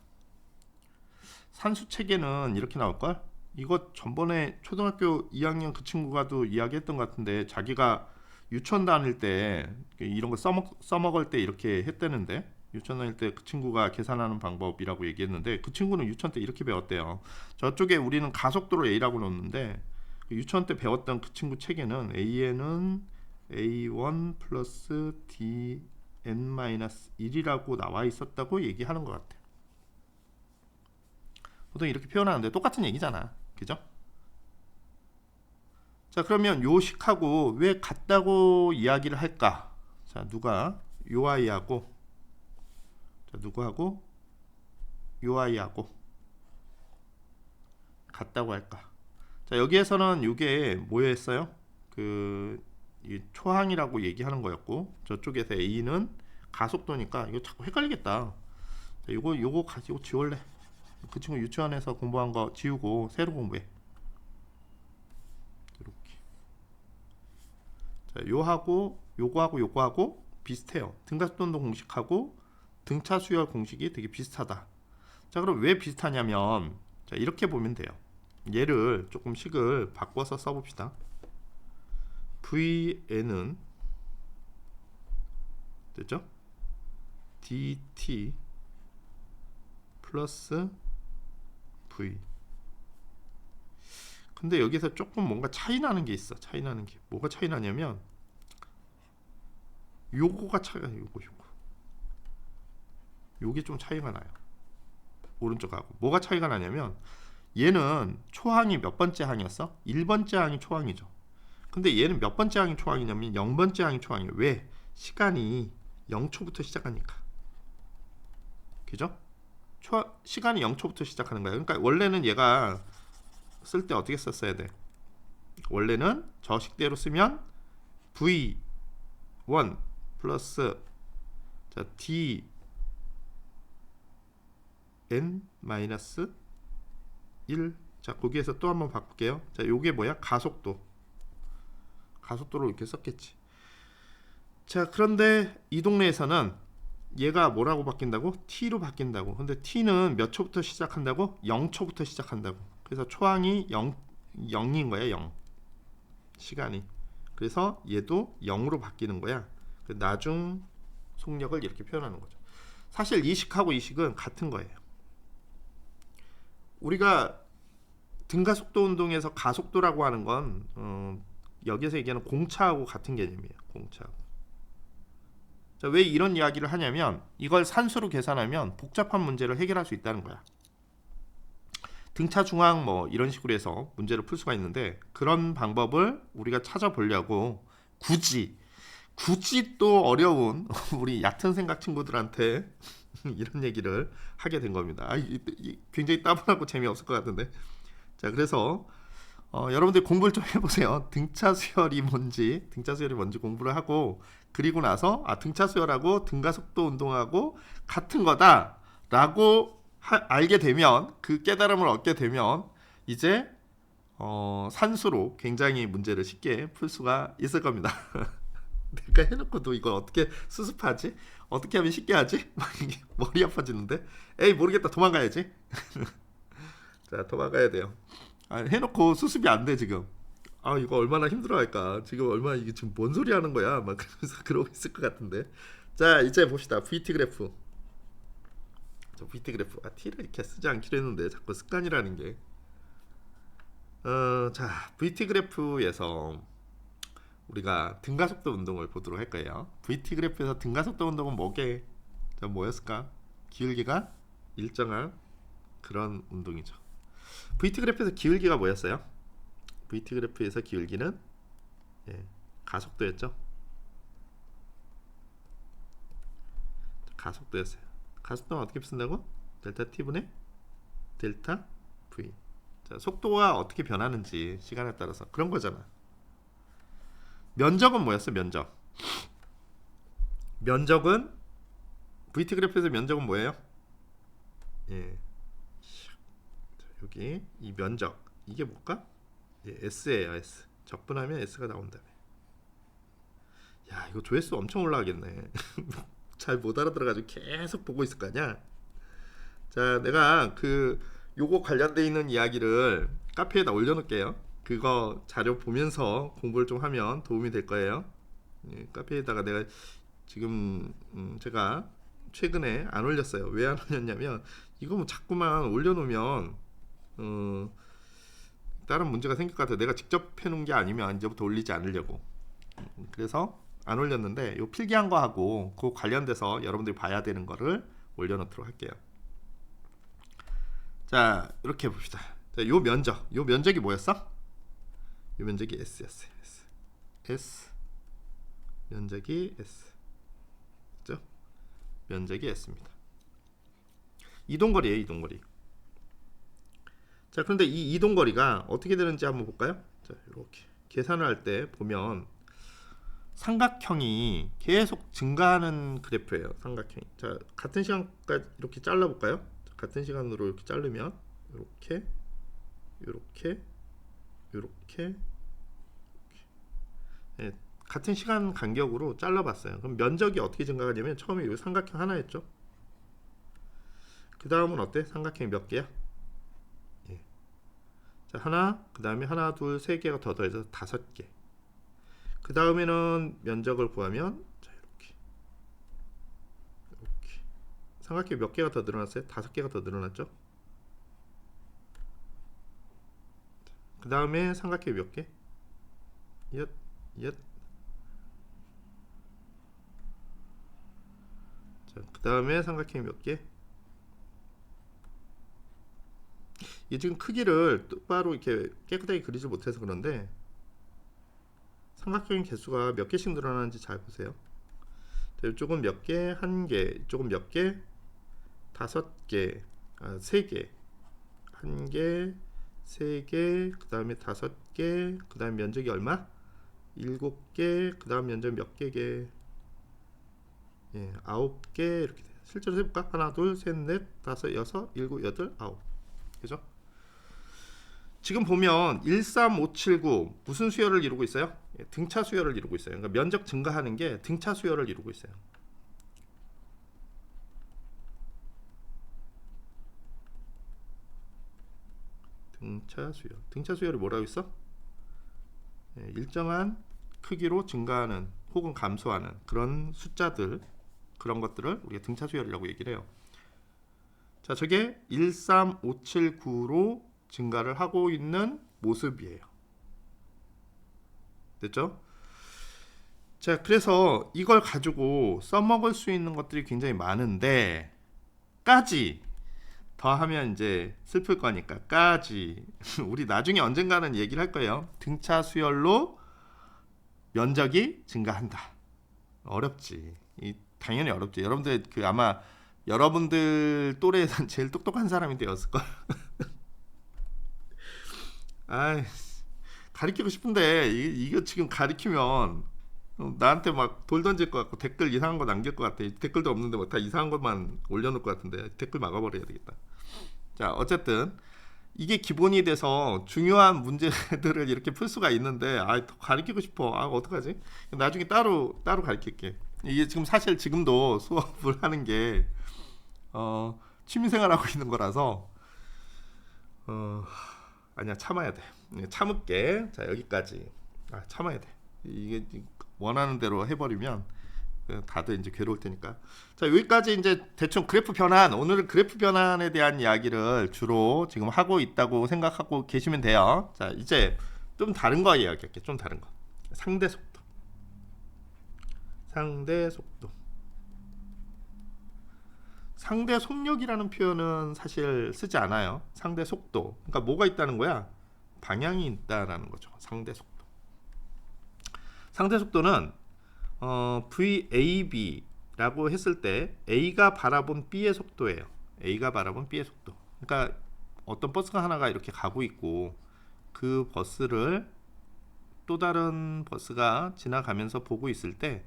Speaker 1: 산수 체계는 이렇게 나올걸? 이거 전번에 초등학교 2학년 그 친구가도 이야기했던 것 같은데, 자기가 유치원 다닐 때 이런 거 써먹을 때 이렇게 했다는데, 유치원 다닐 때 그 친구가 계산하는 방법이라고 얘기했는데, 그 친구는 유치원 때 이렇게 배웠대요. 저쪽에 우리는 가속도로 A라고 놓는데, 유치원 때 배웠던 그 친구 책에는 A에는 A1 플러스 DN-1이라고 나와 있었다고 얘기하는 것 같아요. 보통 이렇게 표현하는데 똑같은 얘기잖아. 그죠? 자, 그러면 요 식하고 왜 같다고 이야기를 할까? 자, 누가 요 아이하고, 자, 누구하고 요 아이하고 같다고 할까? 자, 여기에서는 이게 뭐였어요? 이 초항이라고 얘기하는 거였고, 저쪽에서 A는 가속도니까 이거 자꾸 헷갈리겠다. 자, 요거 가지고 지울래. 그 친구 유치원에서 공부한 거 지우고 새로 공부해. 이렇게. 자, 요하고 요거하고 비슷해요. 등가속도 운동 공식하고 등차 수열 공식이 되게 비슷하다. 자, 그럼 왜 비슷하냐면, 자, 이렇게 보면 돼요. 얘를 조금 식을 바꿔서 써봅시다. VN은 됐죠? DT 플러스 V. 근데 여기서 조금 뭔가 차이 나는 게 있어. 차이 나는 게 뭐가 차이 나냐면, 요거가 차이가, 요게 좀 차이가 나요. 오른쪽하고 뭐가 차이가 나냐면, 얘는 초항이 몇 번째 항이었어? 1번째 항이 초항이죠. 근데 얘는 몇 번째 항이 초항이냐면 0번째 항이 초항이에요. 왜? 시간이 0초부터 시작하니까. 그죠? 시간이 0초부터 시작하는 거예요. 그러니까 원래는 얘가 쓸 때 어떻게 썼어야 돼? 원래는 저 식대로 쓰면 V1 플러스 자, DN 마이너스 1. 자, 거기에서 또 한번 바꿀게요. 자, 요게 뭐야? 가속도로 이렇게 썼겠지. 자, 그런데 이 동네에서는 얘가 뭐라고 바뀐다고? T로 바뀐다고. 근데 T는 몇 초부터 시작한다고? 0초부터 시작한다고. 그래서 초항이 0인 거야. 0 시간이. 그래서 얘도 0으로 바뀌는 거야. 나중 속력을 이렇게 표현하는 거죠. 사실 이 식하고 이 식은 같은 거예요. 우리가 등가속도 운동에서 가속도라고 하는 건 여기서 얘기하는 공차하고 같은 개념이에요. 공차하고. 자, 왜 이런 이야기를 하냐면, 이걸 산수로 계산하면 복잡한 문제를 해결할 수 있다는 거야. 등차 중앙 뭐 이런 식으로 해서 문제를 풀 수가 있는데, 그런 방법을 우리가 찾아보려고 굳이 또 어려운 우리 얕은 생각 친구들한테 이런 얘기를 하게 된 겁니다. 굉장히 따분하고 재미없을 것 같은데. 자, 그래서 여러분들 공부를 좀 해보세요. 등차 수열이 뭔지 공부를 하고, 그리고 나서 등차 수열하고 등가속도 운동하고 같은 거다라고 알게 되면, 그 깨달음을 얻게 되면 이제 산수로 굉장히 문제를 쉽게 풀 수가 있을 겁니다. 내가 해놓고도 이걸 어떻게 수습하지? 어떻게 하면 쉽게 하지? 막 이게 머리 아파지는데. 에이, 모르겠다. 도망가야지. 자, 도망가야 돼요. 해놓고 수습이 안 돼 지금. 이거 얼마나 힘들어할까. 지금 얼마나 이게 지금 뭔 소리 하는 거야. 막 그러면서 그러고 있을 것 같은데. 자, 이제 봅시다. VT 그래프. VT 그래프. T를 이렇게 쓰지 않기로 했는데 자꾸 습관이라는 게. 자, VT 그래프에서 우리가 등가속도 운동을 보도록 할 거예요. VT 그래프에서 등가속도 운동은 뭐였을까? 기울기가 일정한 그런 운동이죠. VT 그래프에서 기울기가 뭐였어요? VT 그래프에서 기울기는 가속도였죠. 가속도였어요. 가속도는 어떻게 쓴다고? 델타 T분의 델타 V. 자, 속도가 어떻게 변하는지 시간에 따라서 그런 거잖아. 면적은 뭐였어? 면적은 VT 그래프에서 면적은 뭐예요? 여기 이 면적, 이게 뭘까? S예요. S. 적분하면 S가 나온다며. 야, 이거 조회수 엄청 올라가겠네. 잘 못 알아들어가지고 계속 보고 있을 거 아니야. 자, 내가 요거 관련돼 있는 이야기를 카페에다 올려놓을게요. 그거 자료 보면서 공부를 좀 하면 도움이 될 거예요. 카페에다가 내가 지금 제가 최근에 안 올렸어요. 왜 안 올렸냐면, 이거 뭐 자꾸만 올려놓으면 다른 문제가 생길 것 같아요. 내가 직접 해놓은 게 아니면 이제부터 올리지 않으려고. 그래서 안 올렸는데, 요 필기한 거 하고 그 관련돼서 여러분들이 봐야 되는 거를 올려놓도록 할게요. 자, 이렇게 봅시다. 자, 요 면적이 뭐였어? 요 면적이 S였어요. S. 면적이 S. 그죠? 면적이 S입니다. 이동거리예요, 이동거리. 자, 그런데 이 이동거리가 어떻게 되는지 한번 볼까요? 자, 이렇게 계산을 할 때 보면 삼각형이 계속 증가하는 그래프예요. 삼각형이. 자, 같은 시간까지 이렇게 잘라볼까요? 자, 같은 시간으로 이렇게 자르면 이렇게, 이렇게, 이렇게, 같은 시간 간격으로 잘라봤어요. 그럼 면적이 어떻게 증가가 되냐면 처음에 이 삼각형 하나였죠. 그 다음은 어때? 삼각형이 몇 개야? 예. 자, 하나, 그 다음에 하나, 둘, 세 개가 더 더해서 5개. 그 다음에는 면적을 구하면 자, 이렇게 삼각형이 몇 개가 더 늘어났어요? 5개가 더 늘어났죠. 그 다음에 삼각형이 몇 개? 얏, 얏. 자, 그 다음에 삼각형이 몇 개? 이게 지금 크기를 똑바로 이렇게 깨끗하게 그리지 못해서 그런데 삼각형의 개수가 몇 개씩 늘어나는지 잘 보세요. 자, 이쪽은 몇 개? 1개. 이쪽은 몇 개? 5개. 3개. 1개, 3개, 그 다음에 5개, 그 다음에 면적이 얼마? 7개, 그 다음 면적 몇 개게? 예, 9개 이렇게 돼요. 실제로 해볼까? 하나, 둘, 셋, 넷, 다섯, 여섯, 일곱, 여덟, 아홉. 그죠? 지금 보면 13579 무슨 수열을 이루고 있어요? 예, 등차 수열을 이루고 있어요. 그러니까 면적 증가하는 게 등차 수열을 이루고 있어요. 등차 수열. 등차 수열이 뭐라고 있어? 예, 일정한 크기로 증가하는 혹은 감소하는 그런 숫자들, 그런 것들을 우리가 등차 수열이라고 얘기를 해요. 자, 저게 13579로 증가를 하고 있는 모습이에요. 됐죠? 자, 그래서 이걸 가지고 써먹을 수 있는 것들이 굉장히 많은데 까지 더하면 이제 슬플 거니까 까지 우리 나중에 언젠가는 얘기를 할 거예요. 등차 수열로 면적이 증가한다. 어렵지. 당연히 어렵지. 여러분들 아마 여러분들 또래에선 제일 똑똑한 사람이 되었을 걸. 아, 가르치고 싶은데 이거 지금 가르치면 나한테 막 돌 던질 것 같고 댓글 이상한 거 남길 것 같아. 댓글도 없는데 뭐 다 이상한 것만 올려놓을 것 같은데 댓글 막아버려야 되겠다. 자, 어쨌든 이게 기본이 돼서 중요한 문제들을 이렇게 풀 수가 있는데 더 가르치고 싶어. 어떡하지? 나중에 따로 가르칠게. 이게 지금 사실 지금도 수업을 하는 게 취미생활하고 있는 거라서 아니야, 참아야 돼. 참을게. 자, 여기까지. 참아야 돼. 이게 원하는 대로 해버리면 다들 이제 괴로울 테니까. 자, 여기까지 이제 대충 그래프 변환, 오늘은 그래프 변환에 대한 이야기를 주로 지금 하고 있다고 생각하고 계시면 돼요. 자, 이제 좀 다른 거 이야기할게. 좀 다른 거. 상대 속도. 상대 속도. 상대 속력이라는 표현은 사실 쓰지 않아요. 상대 속도. 그러니까 뭐가 있다는 거야? 방향이 있다라는 거죠. 상대 속도. 상대 속도는 VAB라고 했을 때 A가 바라본 B의 속도예요. A가 바라본 B의 속도. 그러니까 어떤 버스가 하나가 이렇게 가고 있고 그 버스를 또 다른 버스가 지나가면서 보고 있을 때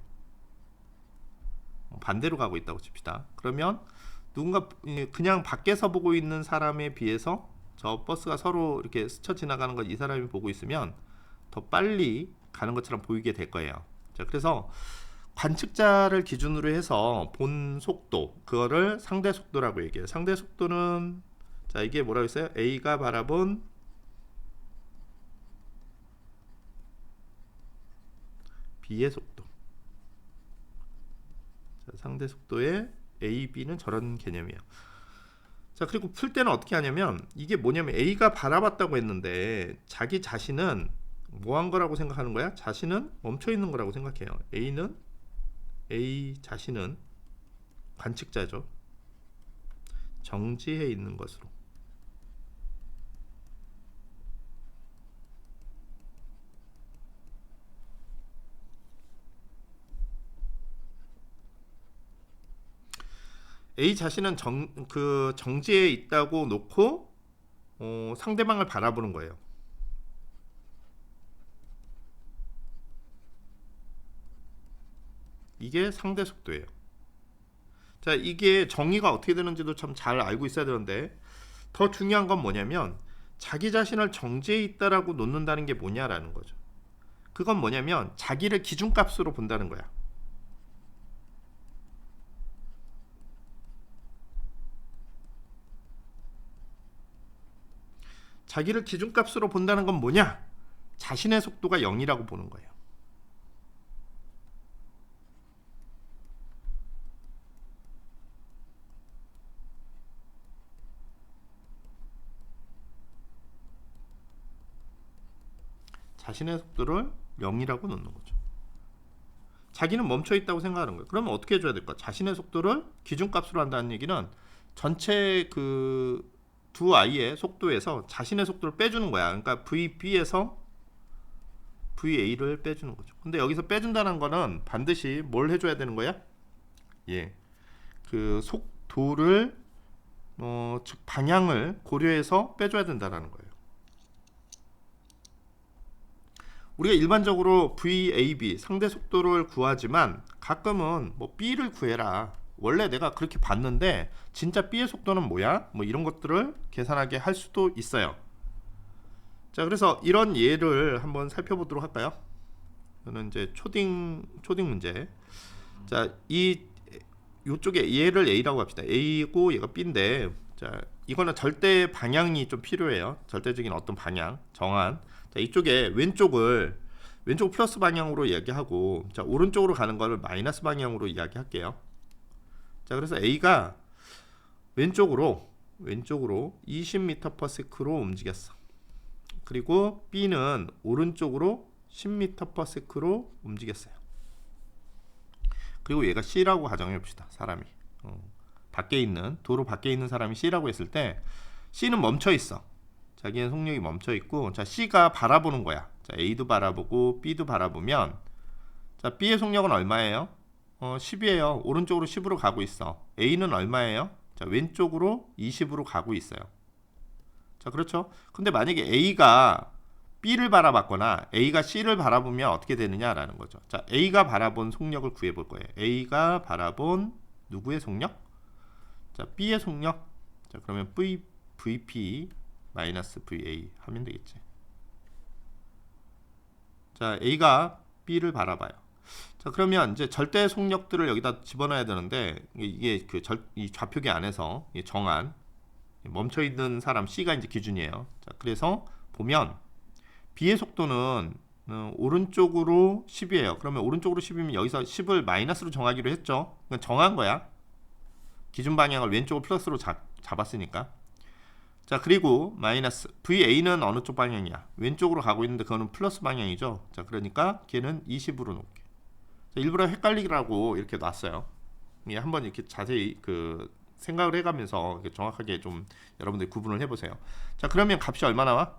Speaker 1: 반대로 가고 있다고 칩시다. 그러면 누군가 그냥 밖에서 보고 있는 사람에 비해서 저 버스가 서로 이렇게 스쳐 지나가는 걸 이 사람이 보고 있으면 더 빨리 가는 것처럼 보이게 될 거예요. 자, 그래서 관측자를 기준으로 해서 본 속도, 그거를 상대 속도라고 얘기해요. 상대 속도는 자, 이게 뭐라고 했어요? A가 바라본 B의 속도. 자, 상대 속도의 A, B는 저런 개념이에요. 자, 그리고 풀 때는 어떻게 하냐면 이게 뭐냐면 A가 바라봤다고 했는데 자기 자신은 뭐 한 거라고 생각하는 거야? 자신은 멈춰 있는 거라고 생각해요. A 자신은 관측자죠. 정지해 있는 것으로. A 자신은 정지해 있다고 놓고 상대방을 바라보는 거예요. 이게 상대 속도예요. 자, 이게 정의가 어떻게 되는지도 참 잘 알고 있어야 되는데 더 중요한 건 뭐냐면 자기 자신을 정지해 있다라고 놓는다는 게 뭐냐라는 거죠. 그건 뭐냐면 자기를 기준값으로 본다는 거야. 자기를 기준값으로 본다는 건 뭐냐? 자신의 속도가 0이라고 보는 거예요. 자신의 속도를 0이라고 놓는 거죠. 자기는 멈춰 있다고 생각하는 거예요. 그러면 어떻게 해줘야 될까? 자신의 속도를 기준값으로 한다는 얘기는 전체 그 두 아이의 속도에서 자신의 속도를 빼주는 거야. 그러니까 VB에서 VA를 빼주는 거죠. 근데 여기서 빼준다는 거는 반드시 뭘 해줘야 되는 거야? 예, 그 속도를 즉 방향을 고려해서 빼줘야 된다는 거예요. 우리가 일반적으로 VAB 상대 속도를 구하지만 가끔은 뭐 B를 구해라. 원래 내가 그렇게 봤는데 진짜 B의 속도는 뭐야? 뭐 이런 것들을 계산하게 할 수도 있어요. 자, 그래서 이런 예를 한번 살펴보도록 할까요? 저는 이제 초딩 문제. 자, 요쪽에 얘를 A라고 합시다. A고 얘가 B인데, 자, 이거는 절대 방향이 좀 필요해요. 절대적인 어떤 방향, 정한. 자, 이쪽에 왼쪽 플러스 방향으로 이야기하고, 자, 오른쪽으로 가는 거를 마이너스 방향으로 이야기할게요. 자, 그래서 A가 왼쪽으로 20m/s로 움직였어. 그리고 B는 오른쪽으로 10m/s로 움직였어요. 그리고 얘가 C라고 가정해 봅시다. 사람이 도로 밖에 있는 사람이 C라고 했을 때 C는 멈춰 있어. 자기의 속력이 멈춰 있고, 자, C가 바라보는 거야. 자, A도 바라보고 B도 바라보면, 자, B의 속력은 얼마예요? 10이에요. 오른쪽으로 10으로 가고 있어. A는 얼마예요? 자, 왼쪽으로 20으로 가고 있어요. 자, 그렇죠? 근데 만약에 A가 B를 바라봤거나 A가 C를 바라보면 어떻게 되느냐라는 거죠. 자, A가 바라본 속력을 구해 볼 거예요. A가 바라본 누구의 속력? 자, B의 속력. 자, 그러면 VP 마이너스 VA 하면 되겠지. 자, A가 B를 바라봐요. 자, 그러면 이제 절대 속력들을 여기다 집어넣어야 되는데, 이게 이 좌표기 안에서 정한 멈춰 있는 사람 C가 이제 기준이에요. 자, 그래서 보면 B의 속도는 오른쪽으로 10이에요. 그러면 오른쪽으로 10이면 여기서 10을 마이너스로 정하기로 했죠. 그러니까 정한 거야. 기준 방향을 왼쪽으로 플러스로 잡았으니까. 자, 그리고 마이너스 VA는 어느 쪽 방향이야? 왼쪽으로 가고 있는데 그거는 플러스 방향이죠. 자, 그러니까 걔는 20으로 놓을게. 자, 일부러 헷갈리라고 이렇게 놨어요. 한번 이렇게 자세히 생각을 해가면서 정확하게 좀 여러분들이 구분을 해보세요. 자, 그러면 값이 얼마 나와?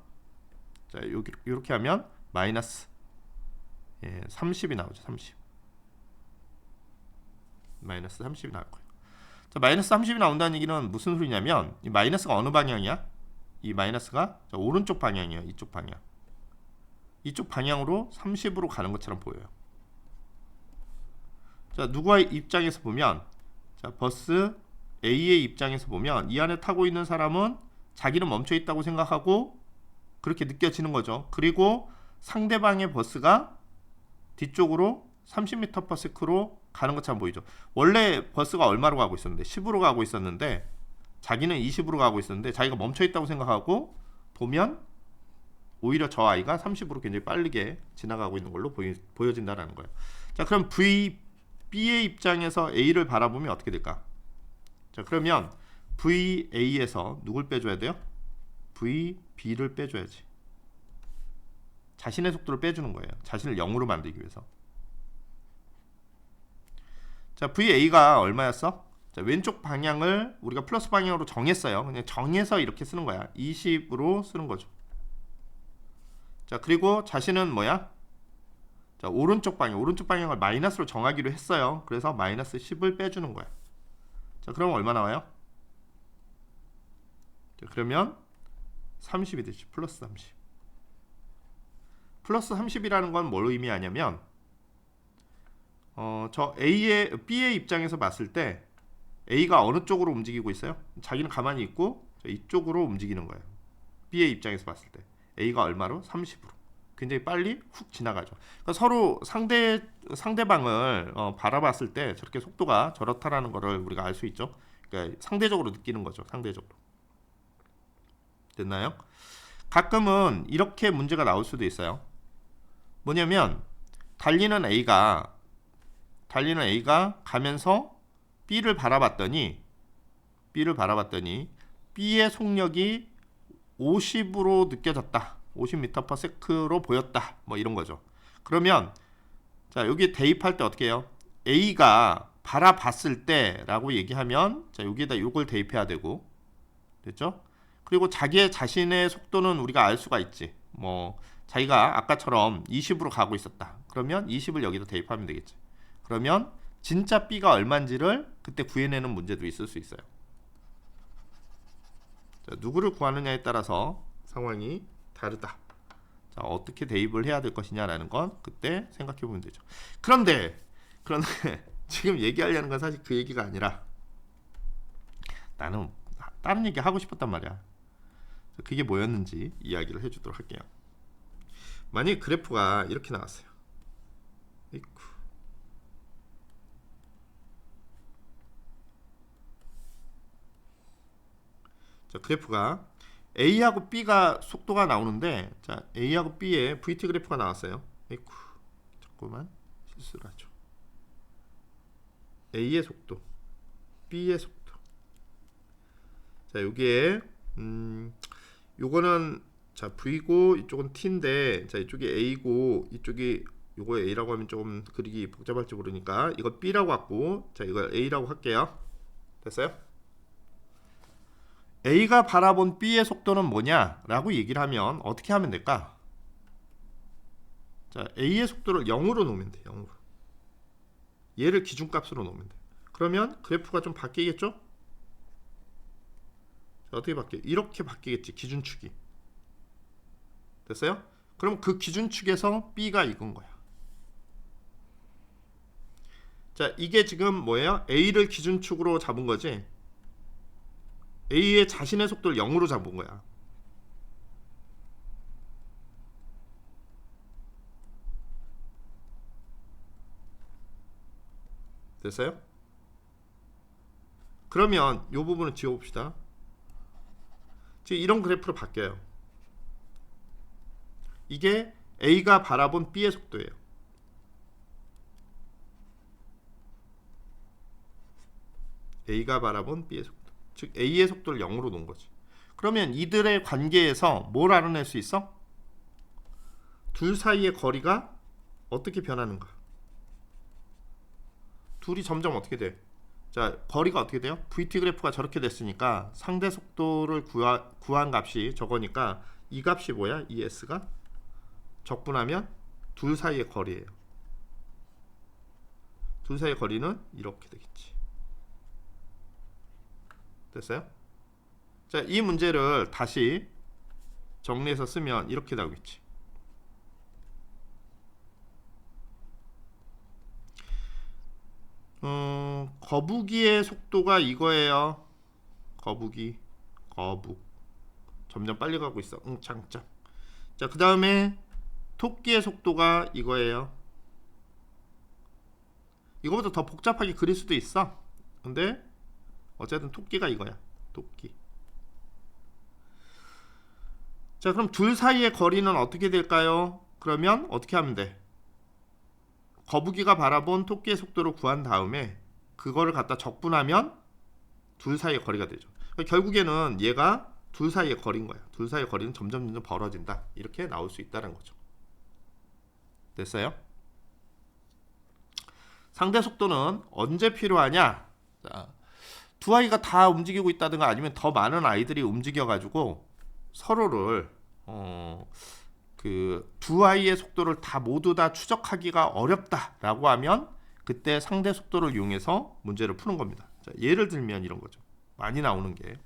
Speaker 1: 자, 이렇게 하면 마이너스 30이 나오죠. 30. 마이너스 30이 나올 거예요. 자, 마이너스 30이 나온다는 얘기는 무슨 소리냐면, 이 마이너스가 어느 방향이야? 이 마이너스가 오른쪽 방향이에요. 이쪽 방향. 이쪽 방향으로 30으로 가는 것처럼 보여요. 자, 누구의 입장에서 보면, 자, 버스 A의 입장에서 보면 이 안에 타고 있는 사람은 자기는 멈춰 있다고 생각하고 그렇게 느껴지는 거죠. 그리고 상대방의 버스가 뒤쪽으로 30m/s로 가는 것처럼 보이죠. 원래 버스가 얼마로 가고 있었는데 10으로 가고 있었는데 자기는 20으로 가고 있었는데 자기가 멈춰 있다고 생각하고 보면 오히려 저 아이가 30으로 굉장히 빠르게 지나가고 있는 걸로 보여진다는 거예요. 자, 그럼 B의 입장에서 A를 바라보면 어떻게 될까? 자, 그러면 VA에서 누굴 빼줘야 돼요? VB를 빼줘야지. 자신의 속도를 빼주는 거예요. 자신을 0으로 만들기 위해서. 자, VA가 얼마였어? 자, 왼쪽 방향을 우리가 플러스 방향으로 정했어요. 그냥 정해서 이렇게 쓰는 거야. 20으로 쓰는 거죠. 자, 그리고 자신은 뭐야? 자, 오른쪽 방향을 마이너스로 정하기로 했어요. 그래서 마이너스 10을 빼주는 거야. 자, 그럼 얼마 나와요? 자, 그러면 30이 되지. 플러스 30. 플러스 30이라는 건 뭘 의미하냐면 저 B의 입장에서 봤을 때 A가 어느 쪽으로 움직이고 있어요? 자기는 가만히 있고 이쪽으로 움직이는 거예요. B의 입장에서 봤을 때 A가 얼마로? 30으로. 굉장히 빨리 훅 지나가죠. 그러니까 서로 상대방을 바라봤을 때 저렇게 속도가 저렇다라는 거를 우리가 알 수 있죠. 그러니까 상대적으로 느끼는 거죠. 상대적으로. 됐나요? 가끔은 이렇게 문제가 나올 수도 있어요. 뭐냐면 달리는 A가 가면서 B를 바라봤더니 B의 속력이 50으로 느껴졌다. 50m/s로 보였다. 뭐 이런 거죠. 그러면 자, 여기 대입할 때 어떻게 해요? A가 바라봤을 때라고 얘기하면 자, 여기에다 요걸 대입해야 되고. 됐죠? 그리고 자신의 속도는 우리가 알 수가 있지. 뭐 자기가 아까처럼 20으로 가고 있었다. 그러면 20을 여기다 대입하면 되겠지. 그러면 진짜 B가 얼마인지를 그때 구해내는 문제도 있을 수 있어요. 자, 누구를 구하느냐에 따라서 상황이 다르다. 자, 어떻게 대입을 해야 될 것이냐라는 건 그때 생각해 보면 되죠. 그런데 지금 얘기하려는 건 사실 그 얘기가 아니라 나는 다른 얘기 하고 싶었단 말이야. 그게 뭐였는지 이야기를 해주도록 할게요. 만약에 그래프가 이렇게 나왔어요. 자, 그래프가 A하고 B가 속도가 나오는데, 자, A하고 B의 VT 그래프가 나왔어요. 자꾸만 실수를 하죠. A의 속도, B의 속도. 자, 여기에 요거는 자 V고 이쪽은 T인데, 자, 이쪽이 A고 이쪽이 요거 A라고 하면 조금 그리기 복잡할지 모르니까 이거 B라고 하고, 자, 이걸 A라고 할게요. 됐어요? A가 바라본 B의 속도는 뭐냐 라고 얘기를 하면 어떻게 하면 될까? 자, A의 속도를 0으로 놓으면 돼. 0으로. 얘를 기준값으로 놓으면 돼. 그러면 그래프가 좀 바뀌겠죠? 자, 어떻게 바뀌어? 이렇게 바뀌겠지. 기준축이. 됐어요? 그럼 그 기준축에서 B가 이건 거야. 자, 이게 지금 뭐예요? A를 기준축으로 잡은 거지. A의 자신의 속도를 0으로 잡은 거야. 됐어요? 그러면 이 부분을 지워봅시다. 지금 이런 그래프로 바뀌어요. 이게 A가 바라본 B의 속도예요. A가 바라본 B의 속도. 즉 A의 속도를 0으로 놓은 거지. 그러면 이들의 관계에서 뭘 알아낼 수 있어? 둘 사이의 거리가 어떻게 변하는가? 둘이 점점 어떻게 돼? 자, 거리가 어떻게 돼요? VT 그래프가 저렇게 됐으니까 상대 속도를 구한 값이 저거니까 이 값이 뭐야? 이 S가 적분하면 둘 사이의 거리예요. 둘 사이의 거리는 이렇게 되겠지. 됐어요? 자, 이 문제를 다시 정리해서 쓰면 이렇게 나오겠지. 거북이의 속도가 이거예요. 거북. 점점 빨리 가고 있어. 짱짱. 자, 그 다음에 토끼의 속도가 이거예요. 이거보다 더 복잡하게 그릴 수도 있어. 근데 어쨌든 토끼가 이거야. 토끼. 자, 그럼 둘 사이의 거리는 어떻게 될까요? 그러면 어떻게 하면 돼? 거북이가 바라본 토끼의 속도를 구한 다음에 그거를 갖다 적분하면 둘 사이의 거리가 되죠. 그러니까 결국에는 얘가 둘 사이의 거리인 거야. 둘 사이의 거리는 점점 벌어진다. 이렇게 나올 수 있다는 거죠. 됐어요? 상대 속도는 언제 필요하냐? 자, 두 아이가 다 움직이고 있다든가 아니면 더 많은 아이들이 움직여가지고 서로를 그 두 아이의 속도를 모두 다 추적하기가 어렵다라고 하면 그때 상대 속도를 이용해서 문제를 푸는 겁니다. 자, 예를 들면 이런 거죠. 많이 나오는 게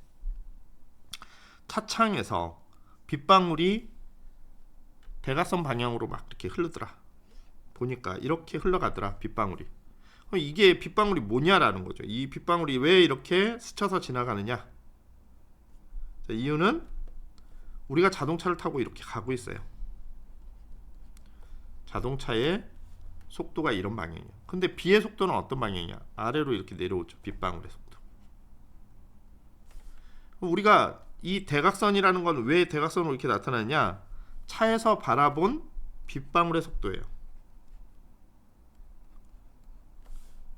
Speaker 1: 차창에서 빗방울이 대각선 방향으로 막 이렇게 흐르더라. 보니까 이렇게 흘러가더라. 빗방울이. 이게 빗방울이 뭐냐라는 거죠. 이 빗방울이 왜 이렇게 스쳐서 지나가느냐? 자, 이유는 우리가 자동차를 타고 이렇게 가고 있어요. 자동차의 속도가 이런 방향이야. 근데 비의 속도는 어떤 방향이야? 아래로 이렇게 내려오죠. 빗방울의 속도. 우리가 이 대각선이라는 건 왜 대각선으로 이렇게 나타나냐? 차에서 바라본 빗방울의 속도예요.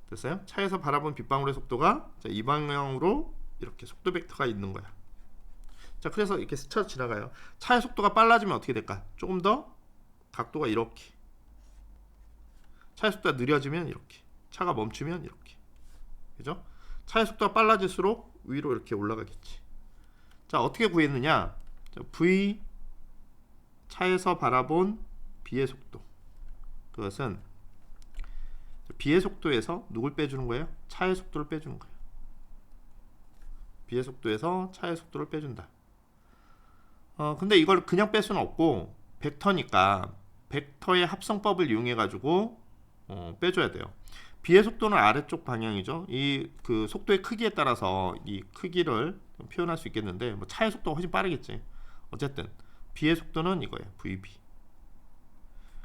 Speaker 1: 됐어요? 차에서 바라본 빗방울의 속도가 이 방향으로 이렇게 속도 벡터가 있는 거야. 자, 그래서 이렇게 스쳐 지나가요. 차의 속도가 빨라지면 어떻게 될까? 조금 더 각도가 이렇게. 차의 속도가 느려지면 이렇게. 차가 멈추면 이렇게. 그죠? 차의 속도가 빨라질수록 위로 이렇게 올라가겠지. 자, 어떻게 구했느냐? 자, V 차에서 바라본 B의 속도. 그것은 B의 속도에서 누굴 빼주는 거예요? 차의 속도를 빼주는 거예요. B의 속도에서 차의 속도를 빼준다. 근데 이걸 그냥 뺄 수는 없고 벡터니까 벡터의 합성법을 이용해 가지고 빼줘야 돼요. B의 속도는 아래쪽 방향이죠. 이 그 속도의 크기에 따라서 이 크기를 표현할 수 있겠는데 뭐 차의 속도가 훨씬 빠르겠지. 어쨌든 B의 속도는 이거예요. VB.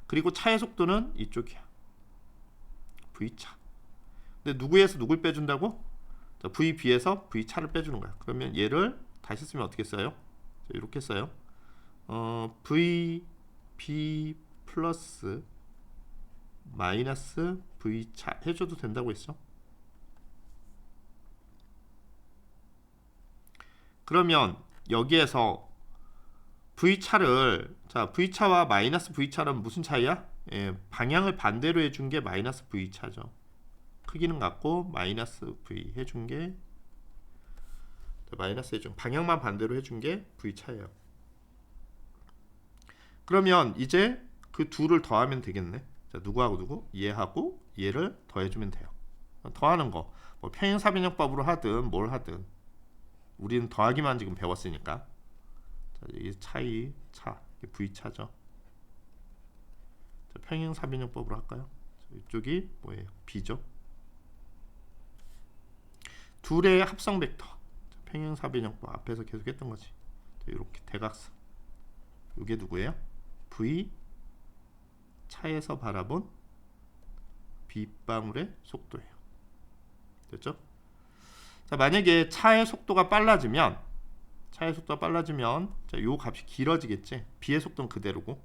Speaker 1: 그리고 차의 속도는 이쪽이야. V차. 근데 누구에서 누굴 빼준다고? 자, VB에서 V차를 빼주는 거야. 그러면 얘를 다시 쓰면 어떻게 써요? 자, 이렇게 써요. VB 플러스 마이너스 V차 해줘도 된다고 했죠. 그러면 여기에서 V차를, 자, V차와 마이너스 V차는 무슨 차이야? 예, 방향을 반대로 해준 게 마이너스 V차죠. 크기는 같고 마이너스 V 해준 게 마이너스 해준 방향만 반대로 해준 게 V차예요. 그러면 이제 그 둘을 더하면 되겠네. 자, 누구하고 누구? 얘하고 얘를 더해주면 돼요. 더하는 거 뭐 평행사변형법으로 하든 뭘 하든 우리는 더하기만 지금 배웠으니까. 자, 이 차이 차 이게 V차죠. 자, 평행사변형법으로 할까요? 자, 이쪽이 뭐예요? B죠. 둘의 합성 벡터. 자, 평행사변형법 앞에서 계속 했던 거지. 자, 이렇게 대각선. 이게 누구예요? V 차에서 바라본 빗방울의 속도예요. 됐죠? 자, 만약에 차의 속도가 빨라지면 자, 요 값이 길어지겠지. B의 속도는 그대로고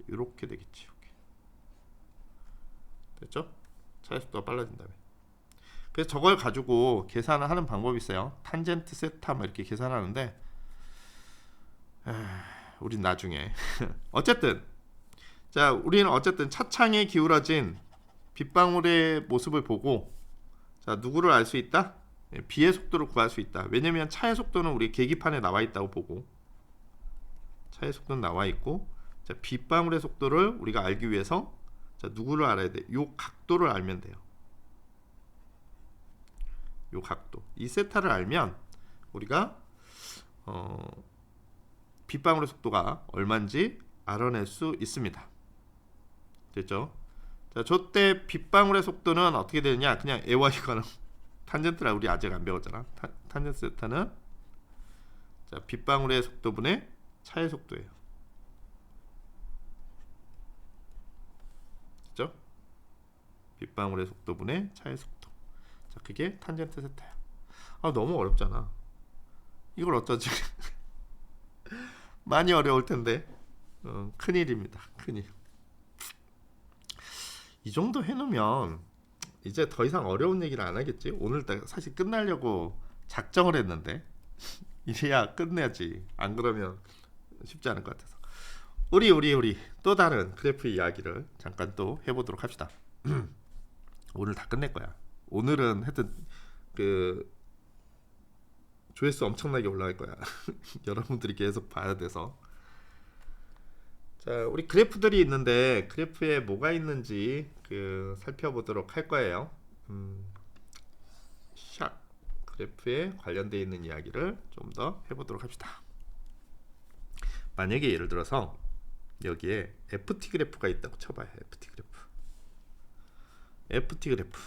Speaker 1: 이렇게 되겠지. 이렇게. 됐죠? 차의 속도가 빨라진다면. 그래서 저걸 가지고 계산을 하는 방법이 있어요. 탄젠트 세타 뭐 이렇게 계산하는데 우린 나중에 어쨌든 자, 우리는 어쨌든 차창에 기울어진 빗방울의 모습을 보고 자, 누구를 알 수 있다? B의 속도를 구할 수 있다. 왜냐면 차의 속도는 우리 계기판에 나와 있다고 보고 차의 속도는 나와 있고 자, 빗방울의 속도를 우리가 알기 위해서 자, 누구를 알아야 돼? 요 각도를 알면 돼요. 요 각도. 이 세타를 알면 우리가 빗방울의 속도가 얼마인지 알아낼 수 있습니다. 됐죠? 자, 저때 빗방울의 속도는 어떻게 되느냐? 그냥 A와 이거는 탄젠트라 우리 아직 안 배웠잖아. 탄젠트 세타는 자, 빗방울의 속도분의 차의 속도예요. 됐죠? 빗방울의 속도분의 차의 속도. 자, 그게 탄젠트 세타야. 아, 너무 어렵잖아. 이걸 어쩌지? 많이 어려울 텐데. 큰일입니다. 큰일. 이 정도 해놓으면 이제 더 이상 어려운 얘기를 안 하겠지. 오늘 사실 끝나려고 작정을 했는데 이래야 끝내야지. 안 그러면 쉽지 않을 것 같아서 우리 또 다른 그래프 이야기를 잠깐 또 해보도록 합시다. 오늘 다 끝낼 거야. 오늘은 하여튼 그 조회수 엄청나게 올라갈 거야. 여러분들이 계속 봐야 돼서. 자, 우리 그래프들이 있는데 그래프에 뭐가 있는지 살펴보도록 할 거예요. 샥 그래프에 관련되어 있는 이야기를 좀 더 해보도록 합시다. 만약에 예를 들어서 여기에 FT 그래프가 있다고 쳐봐요. FT 그래프.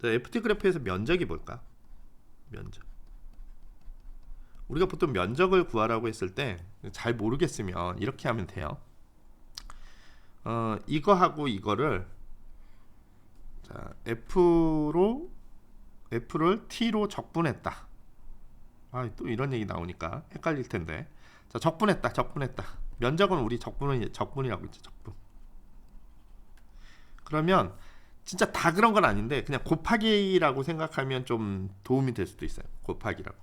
Speaker 1: 자, FT 그래프에서 면적이 뭘까? 면적. 우리가 보통 면적을 구하라고 했을 때 잘 모르겠으면 이렇게 하면 돼요. 이거하고 이거를 자, F를 T로 적분했다. 또 이런 얘기 나오니까 헷갈릴 텐데. 자, 적분했다. 면적은 우리 적분이라고 했죠. 적분. 그러면 진짜 다 그런 건 아닌데 그냥 곱하기라고 생각하면 좀 도움이 될 수도 있어요. 곱하기라고.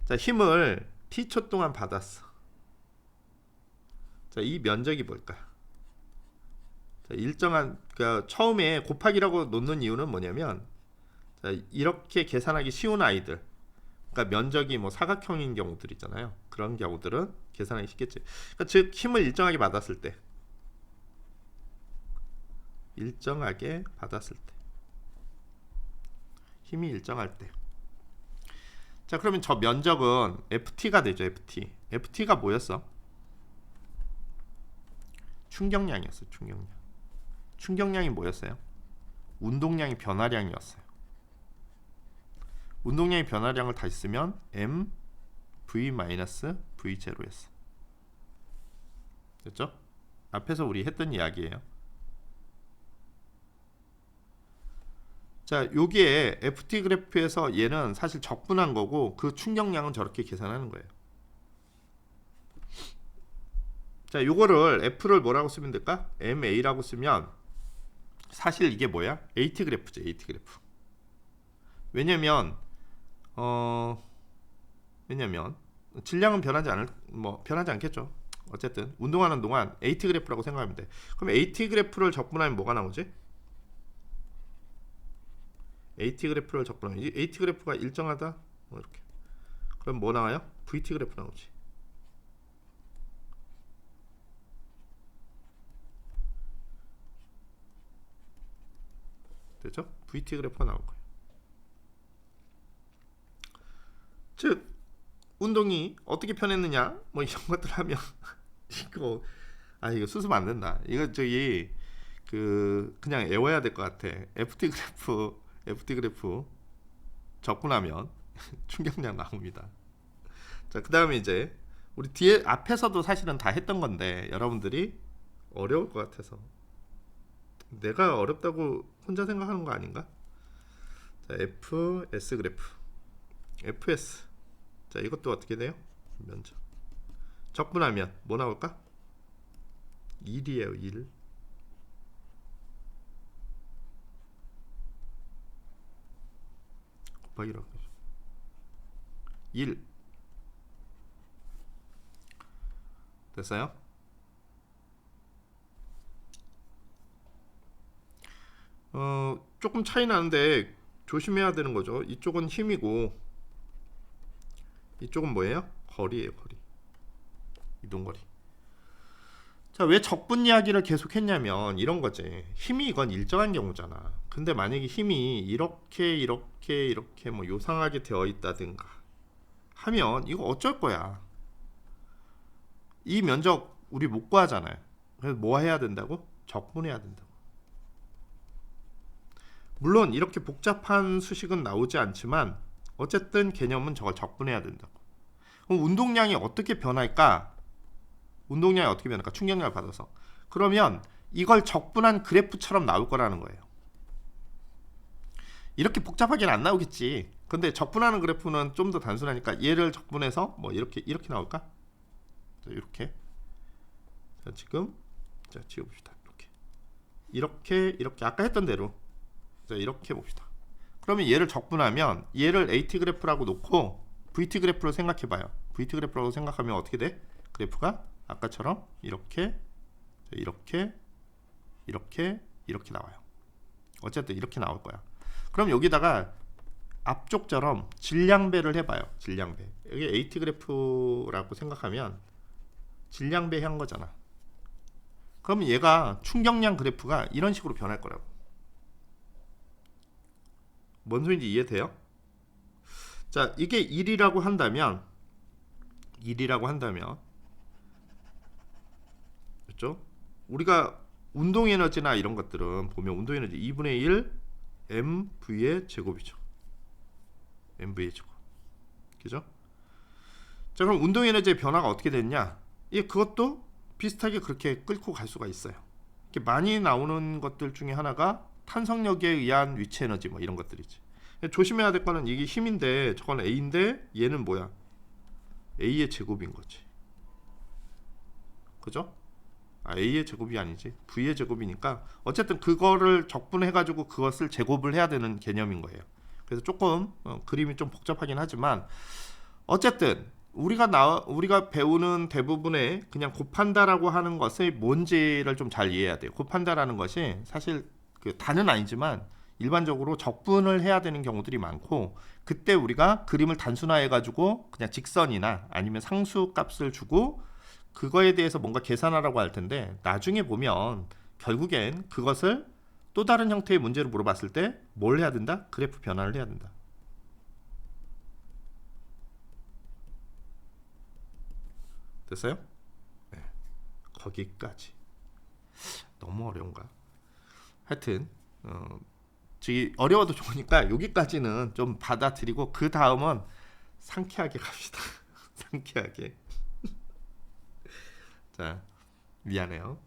Speaker 1: 자, 힘을 T초 동안 받았어. 자, 이 면적이 뭘까? 자, 일정한, 그러니까 처음에 곱하기라고 놓는 이유는 뭐냐면, 자, 이렇게 계산하기 쉬운 아이들, 그러니까 면적이 뭐 사각형인 경우들 있잖아요. 그런 경우들은 계산하기 쉽겠지. 그러니까 즉 힘을 일정하게 받았을 때, 힘이 일정할 때. 자, 그러면 저 면적은 FT가 되죠. FT가 뭐였어? 충격량이었어요. 충격량이 뭐였어요? 운동량이 변화량이었어요. 운동량이 변화량을 다시 쓰면 mv-v0였어. 됐죠? 앞에서 우리 했던 이야기예요. 자, 여기에 FT 그래프에서 얘는 사실 적분한 거고 그 충격량은 저렇게 계산하는 거예요. 자, 요거를 F를 뭐라고 쓰면 될까? MA라고 쓰면 사실 이게 뭐야? AT 그래프죠. AT 그래프. 왜냐면 질량은 변하지 않겠죠. 어쨌든 운동하는 동안 AT 그래프라고 생각하면 돼. 그럼 AT 그래프를 적분하면 뭐가 나오지? AT 그래프를 적분하면 AT 그래프가 일정하다. 이렇게. 그럼 뭐 나와요? VT 그래프 나오지. 됐죠? VT 그래프가 나올 거예요. 즉 운동이 어떻게 변했느냐 뭐 이런 것들 하면 이거 수습 안 된다. 이거 그냥 외워야 될 것 같아. FT 그래프 적분하면 충격량 나옵니다. 자, 그다음에 이제 우리 뒤에 앞에서도 사실은 다 했던 건데 여러분들이 어려울 것 같아서 내가 어렵다고 혼자 생각하는 거 아닌가? 자, FS 그래프. FS. 자, 이것도 어떻게 돼요? 면적. 적분하면 뭐 나올까? 1이에요, 1. 곱하기라고 하죠. 1. 됐어요? 조금 차이 나는데 조심해야 되는 거죠. 이쪽은 힘이고 이쪽은 뭐예요? 거리예요, 거리. 이동거리. 자, 왜 적분 이야기를 계속 했냐면 이런 거지. 힘이 이건 일정한 경우잖아. 근데 만약에 힘이 이렇게 뭐 요상하게 되어 있다든가 하면 이거 어쩔 거야. 이 면적 우리 못 구하잖아요. 그래서 뭐 해야 된다고? 적분해야 된다고. 물론 이렇게 복잡한 수식은 나오지 않지만 어쨌든 개념은 저걸 적분해야 된다고. 그럼 운동량이 어떻게 변할까? 충격량을 받아서. 그러면 이걸 적분한 그래프처럼 나올 거라는 거예요. 이렇게 복잡하게는 안 나오겠지. 근데 적분하는 그래프는 좀 더 단순하니까 얘를 적분해서 뭐 이렇게 나올까? 자, 이렇게. 자, 지금 지워봅시다. 이렇게 아까 했던 대로. 자, 이렇게 봅시다. 그러면 얘를 적분하면 얘를 AT 그래프라고 놓고 VT 그래프로 생각해봐요. VT 그래프라고 생각하면 어떻게 돼? 그래프가 아까처럼 이렇게 나와요. 어쨌든 이렇게 나올 거야. 그럼 여기다가 앞쪽처럼 질량배를 해봐요. 질량배. 여기 AT 그래프라고 생각하면 질량배 한 거잖아. 그러면 얘가 충격량 그래프가 이런 식으로 변할 거라고. 뭔 소리인지 이해돼요? 자, 이게 1이라고 한다면 그렇죠? 우리가 운동 에너지나 이런 것들은 보면 운동 에너지 2분의 1 mv의 제곱이죠. mv의 제곱. 그죠? 자, 그럼 운동 에너지의 변화가 어떻게 됐냐? 그것도 비슷하게 그렇게 끌고 갈 수가 있어요. 이렇게 많이 나오는 것들 중에 하나가 탄성력에 의한 위치 에너지 뭐 이런 것들이지. 조심해야 될 거는 이게 힘인데 저건 A인데 얘는 뭐야? A의 제곱인 거지. 그죠? A의 제곱이 아니지. V의 제곱이니까 어쨌든 그거를 적분해 가지고 그것을 제곱을 해야 되는 개념인 거예요. 그래서 조금 그림이 좀 복잡하긴 하지만 어쨌든 우리가 배우는 대부분의 그냥 곱한다라고 하는 것이 뭔지를 좀 잘 이해해야 돼요. 곱한다라는 것이 사실 그 다는 아니지만 일반적으로 적분을 해야 되는 경우들이 많고, 그때 우리가 그림을 단순화해 가지고 그냥 직선이나 아니면 상수 값을 주고 그거에 대해서 뭔가 계산하라고 할 텐데, 나중에 보면 결국엔 그것을 또 다른 형태의 문제를 물어봤을 때 뭘 해야 된다? 그래프 변환을 해야 된다. 됐어요? 네. 거기까지. 너무 어려운가? 하여튼 어려워도 좋으니까 여기까지는 좀 받아들이고 그 다음은 상쾌하게 갑시다. 상쾌하게. 자, 미안해요.